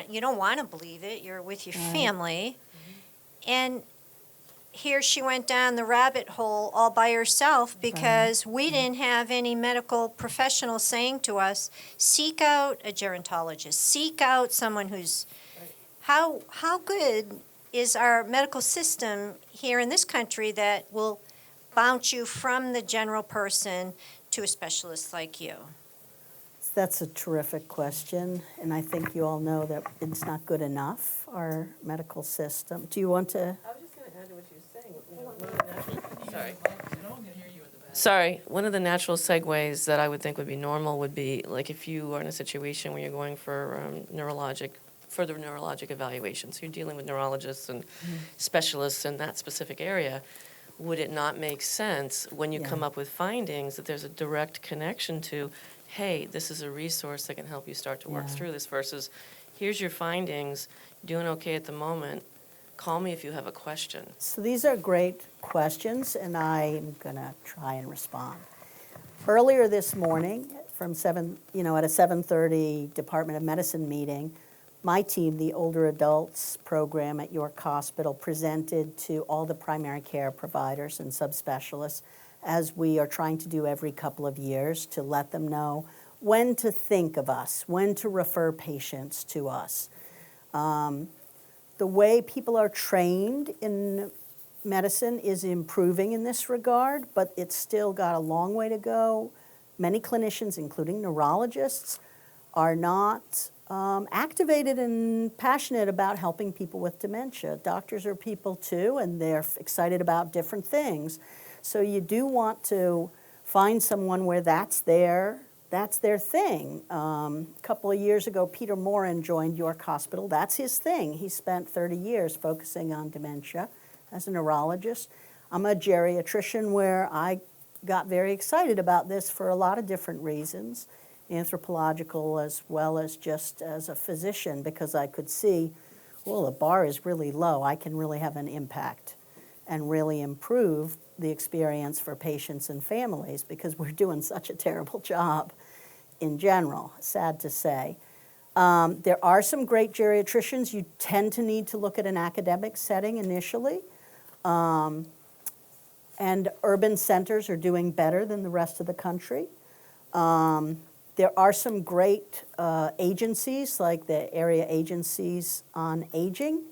B: you don't want to believe it, you're with your family. And here she went down the rabbit hole all by herself because we didn't have any medical professional saying to us, seek out a gerontologist, seek out someone who's, how good is our medical system here in this country that will bounce you from the general person to a specialist like you?
A: That's a terrific question, and I think you all know that it's not good enough, our medical system. Do you want to?
G: I was just going to add to what you were saying.
I: Sorry.
G: Sorry, one of the natural segues that I would think would be normal would be, like, if you are in a situation where you're going for further neurologic evaluation, so you're dealing with neurologists and specialists in that specific area, would it not make sense when you come up with findings that there's a direct connection to, hey, this is a resource that can help you start to work through this, versus here's your findings, doing okay at the moment, call me if you have a question.
A: So these are great questions, and I'm going to try and respond. Earlier this morning, from at a 7:30 Department of Medicine meeting, my team, the older adults program at York Hospital, presented to all the primary care providers and subspecialists, as we are trying to do every couple of years, to let them know when to think of us, when to refer patients to us. The way people are trained in medicine is improving in this regard, but it's still got a long way to go. Many clinicians, including neurologists, are not activated and passionate about helping people with dementia. Doctors are people too, and they're excited about different things. So you do want to find someone where that's their thing. A couple of years ago, Peter Moran joined York Hospital. That's his thing. He spent 30 years focusing on dementia as a neurologist. I'm a geriatrician where I got very excited about this for a lot of different reasons, anthropological as well as just as a physician, because I could see, well, the bar is really low. I can really have an impact and really improve the experience for patients and families, because we're doing such a terrible job in general, sad to say. There are some great geriatricians. You tend to need to look at an academic setting initially. And urban centers are doing better than the rest of the country. There are some great agencies, like the area agencies on aging.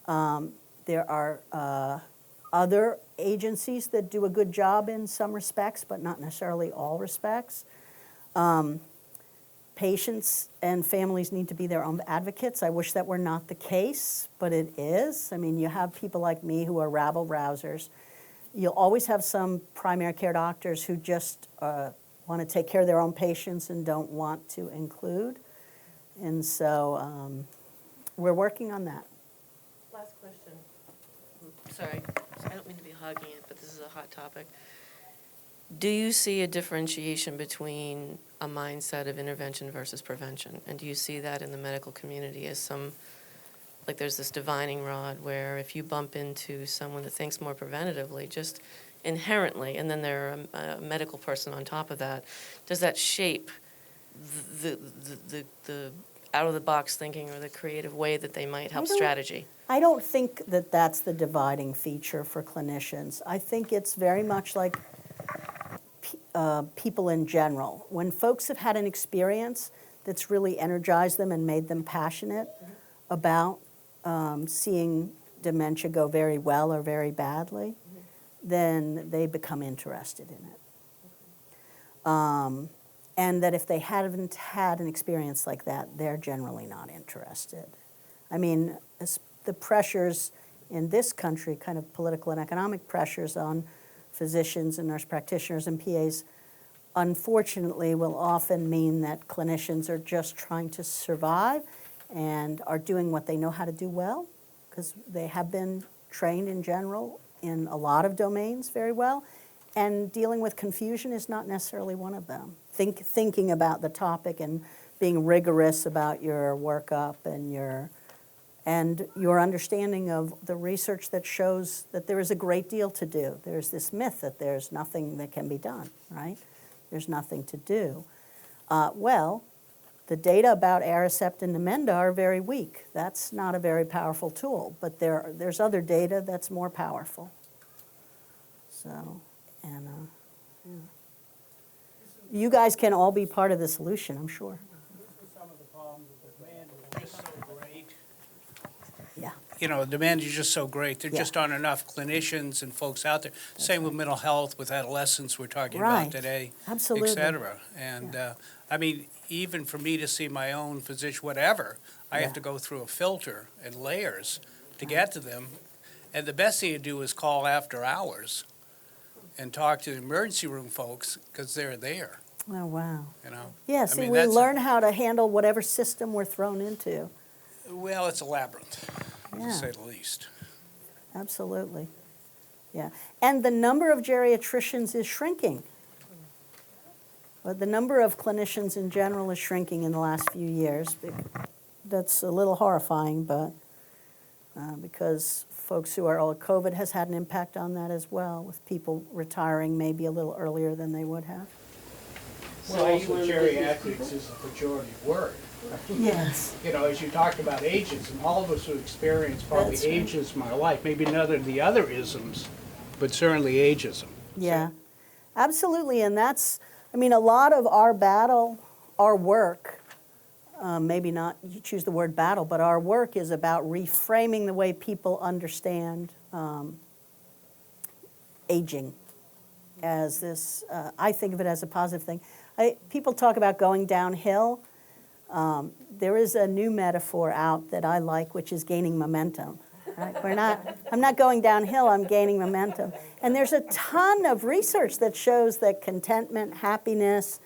A: There are other agencies that do a good job in some respects, but not necessarily all respects. Patients and families need to be their own advocates. I wish that were not the case, but it is. I mean, you have people like me who are rabble-rousers. You'll always have some primary care doctors who just want to take care of their own patients and don't want to include. And so we're working on that.
G: Last question. Sorry, I don't mean to be hogging it, but this is a hot topic. Do you see a differentiation between a mindset of intervention versus prevention? And do you see that in the medical community as like there's this divining rod where if you bump into someone that thinks more preventatively, just inherently, and then they're a medical person on top of that, does that shape the out-of-the-box thinking or the creative way that they might help strategy?
A: I don't think that that's the dividing feature for clinicians. I think it's very much like people in general. When folks have had an experience that's really energized them and made them passionate about seeing dementia go very well or very badly, then they become interested in it. And that if they haven't had an experience like that, they're generally not interested. I mean, the pressures in this country, kind of political and economic pressures on physicians and nurse practitioners and PAs, unfortunately will often mean that clinicians are just trying to survive and are doing what they know how to do well, because they have been trained in general in a lot of domains very well, and dealing with confusion is not necessarily one of them. Thinking about the topic and being rigorous about your workup and your understanding of the research that shows that there is a great deal to do. There's this myth that there's nothing that can be done, right? There's nothing to do. Well, the data about Aricept and Namenda are very weak. That's not a very powerful tool, but there's other data that's more powerful. So, and you guys can all be part of the solution, I'm sure.
C: Some of the problems with demand is just so great.
A: Yeah.
C: You know, demand is just so great. There
A: Yeah.
C: just aren't enough clinicians and folks out there. Same with mental health, with adolescents we're talking about
A: Right.
C: today,
A: Absolutely.
C: et cetera. And, I mean, even for me to see my own physician, whatever, I
A: Yeah.
C: have to go through a filter and layers to get to them. And the best thing to do is call after hours and talk to the emergency room folks, because they're there,
A: Oh, wow.
C: you know?
A: Yeah,
C: I
A: see,
C: mean,
A: we
C: that's-
A: learn how to handle whatever system we're thrown into.
C: Well, it's a labyrinth,
A: Yeah.
C: to say the least.
A: Absolutely. Yeah. And the number of geriatricians is shrinking. But the number of clinicians in general is shrinking in the last few years. That's a little horrifying, but because folks who are old, COVID has had an impact on that as well, with people retiring maybe a little earlier than they would have.
C: Well, also geriatrics is a pejorative word.
A: Yes.
C: You know, as you talked about ageism, all of us who experience probably
A: That's right.
C: ageism in our life, maybe none of the other isms, but certainly ageism.
A: Yeah, absolutely. And that's, I mean, a lot of our battle, our work, maybe not you choose the word battle, but our work is about reframing the way people understand aging as this, I think of it as a positive thing. People talk about going downhill. There is a new metaphor out that I like, which is gaining momentum. Right? I'm not going downhill, I'm gaining momentum. And there's a ton of research that shows that contentment, happiness,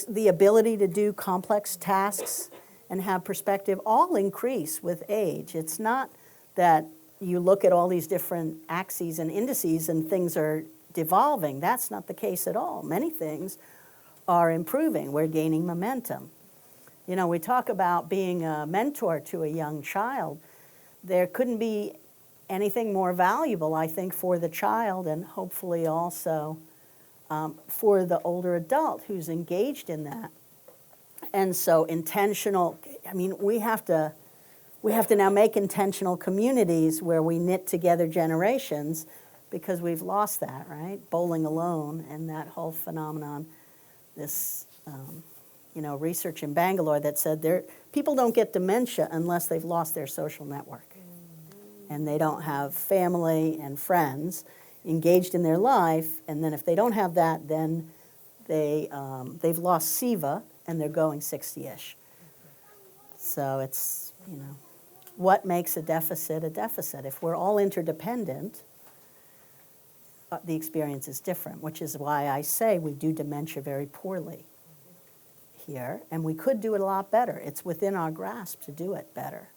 A: the ability to do complex tasks and have perspective all increase with age. It's not that you look at all these different axes and indices and things are devolving. That's not the case at all. Many things are improving. We're gaining momentum. You know, we talk about being a mentor to a young child. There couldn't be anything more valuable, I think, for the child and hopefully also for the older adult who's engaged in that. And so intentional, I mean, we have to now make intentional communities where we knit together generations because we've lost that, right? Bowling alone and that whole phenomenon, this research in Bangalore that said people don't get dementia unless they've lost their social network. And they don't have family and friends engaged in their life, and then if they don't have that, then they've lost SIVA, and they're going 60-ish. So it's, what makes a deficit a deficit? If we're all interdependent, the experience is different, which is why I say we do dementia very poorly here, and we could do it a lot better. It's within our grasp to do it better.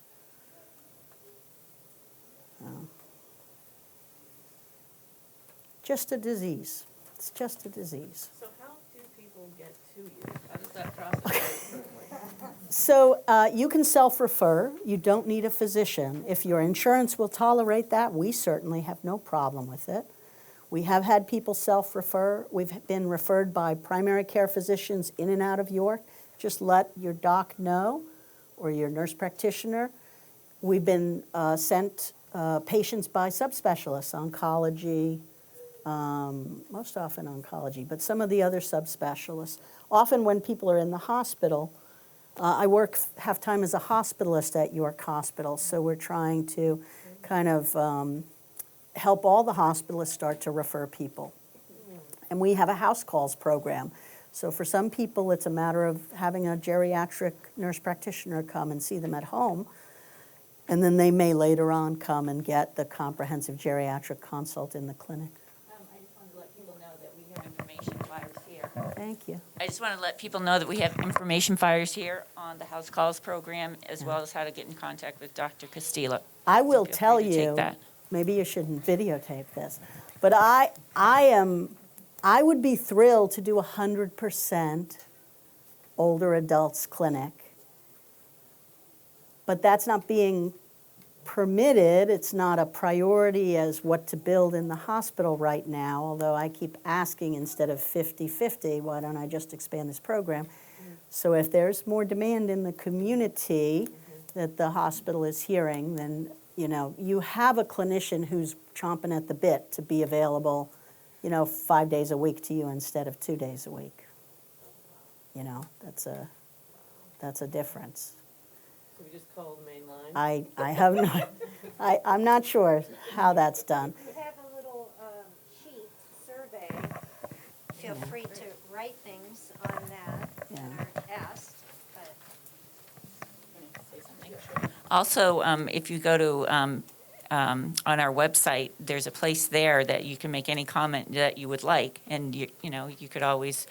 A: Just a disease. It's just a disease.
G: So how do people get to you? How does that process work?
A: So you can self-refer. You don't need a physician. If your insurance will tolerate that, we certainly have no problem with it. We have had people self-refer. We've been referred by primary care physicians in and out of York. Just let your doc know or your nurse practitioner. We've been sent patients by subspecialists, oncology, most often oncology, but some of the other subspecialists. Often when people are in the hospital, I work half-time as a hospitalist at York Hospital, so we're trying to kind of help all the hospitalists start to refer people. And we have a house calls program. So for some people, it's a matter of having a geriatric nurse practitioner come and see them at home, and then they may later on come and get the comprehensive geriatric consult in the clinic.
H: I just wanted to let people know that we have information flyers here.
A: Thank you.
H: I just want to let people know that we have information flyers here on the House Calls program, as well as how to get in contact with Dr. Castillo.
A: I will
H: feel
A: tell
H: free to take
A: you,
H: that.
A: maybe you shouldn't videotape this, but I would be thrilled to do 100% older adults clinic. But that's not being permitted. It's not a priority as what to build in the hospital right now, although I keep asking instead of 50-50, why don't I just expand this program? So if there's more demand in the community that the hospital is hearing, then you have a clinician who's chomping at the bit to be available 5 days a week to you instead of 2 days a week. That's a difference.
G: So we just call the main line?
A: I have not, I'm not sure how that's done.
B: We have a little sheet, survey. Feel free to write things on that that aren't asked, but.
H: Also, if you go to, on our website, there's a place there that you can make any comment that you would like, and you could always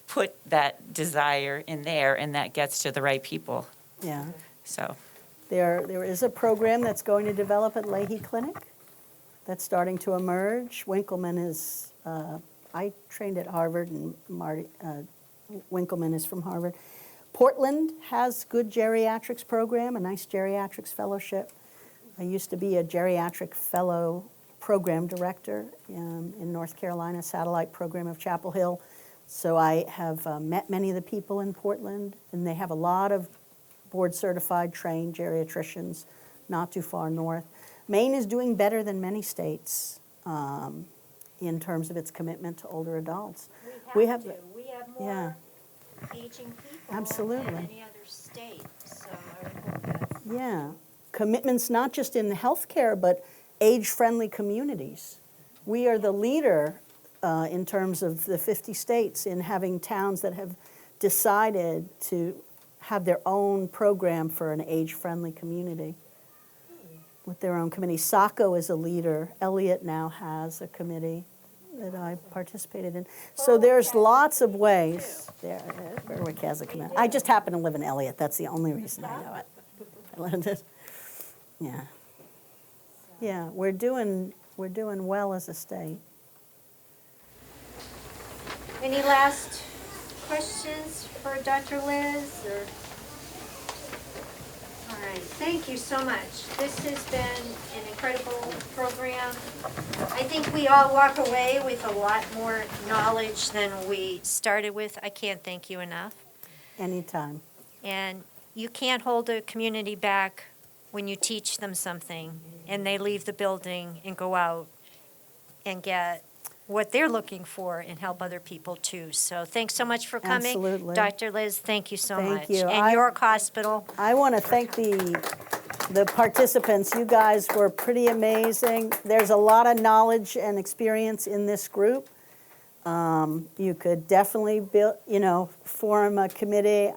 H: put that desire in there, and that gets to the right people.
A: Yeah.
H: So
A: There is a program that's going to develop at Leahy Clinic that's starting to emerge. Winkleman is, I trained at Harvard, and Winkleman is from Harvard. Portland has good geriatrics program, a nice geriatrics fellowship. I used to be a geriatric fellow program director in North Carolina, satellite program of Chapel Hill. So I have met many of the people in Portland, and they have a lot of board-certified, trained geriatricians, not too far north. Maine is doing better than many states in terms of its commitment to older adults.
B: We have more
A: yeah.
B: aging people
A: Absolutely.
B: than any other state, so I hope that's.
A: Yeah, commitments not just in healthcare, but age-friendly communities. We are the leader in terms of the 50 states in having towns that have decided to have their own program for an age-friendly community with their own committee. Saco is a leader. Elliott now has a committee that I participated in. So there's lots of ways. There, Berwick has a committee. I just happen to live in Elliott. That's the only reason I know it. I learned it. Yeah. Yeah, we're doing well as a state.
B: Any last questions for Dr. Liz? Or? All right, thank you so much. This has been an incredible program. I think we all walk away with a lot more knowledge than we started with. I can't thank you enough.
A: Anytime.
B: And you can't hold a community back when you teach them something and they leave the building and go out and get what they're looking for and help other people too. So thanks so much for coming.
A: Absolutely.
B: Dr. Liz, thank you so much.
A: Thank you.
B: And York Hospital.
A: I want to thank the participants. You guys were pretty amazing. There's a lot of knowledge and experience in this group. You could definitely form a committee.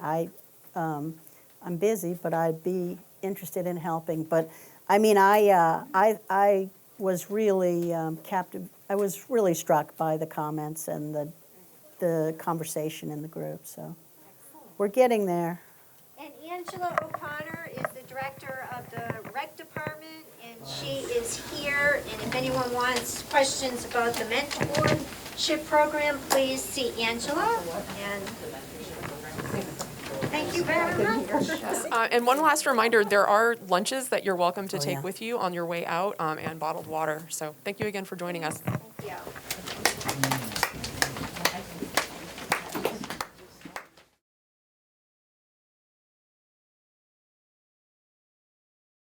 A: I'm busy, but I'd be interested in helping. But I mean, I was really captive. I was really struck by the comments and the conversation in the group. So we're getting there.
B: And Angela O'Connor is the director of the rec department, and she is here. And if anyone wants questions about the mentorship program, please see Angela. And thank you very much.
J: And one last reminder, there are lunches that you're welcome to take
A: yeah.
J: with you on your way out, and bottled water. So thank you again for joining us.
B: Thank you.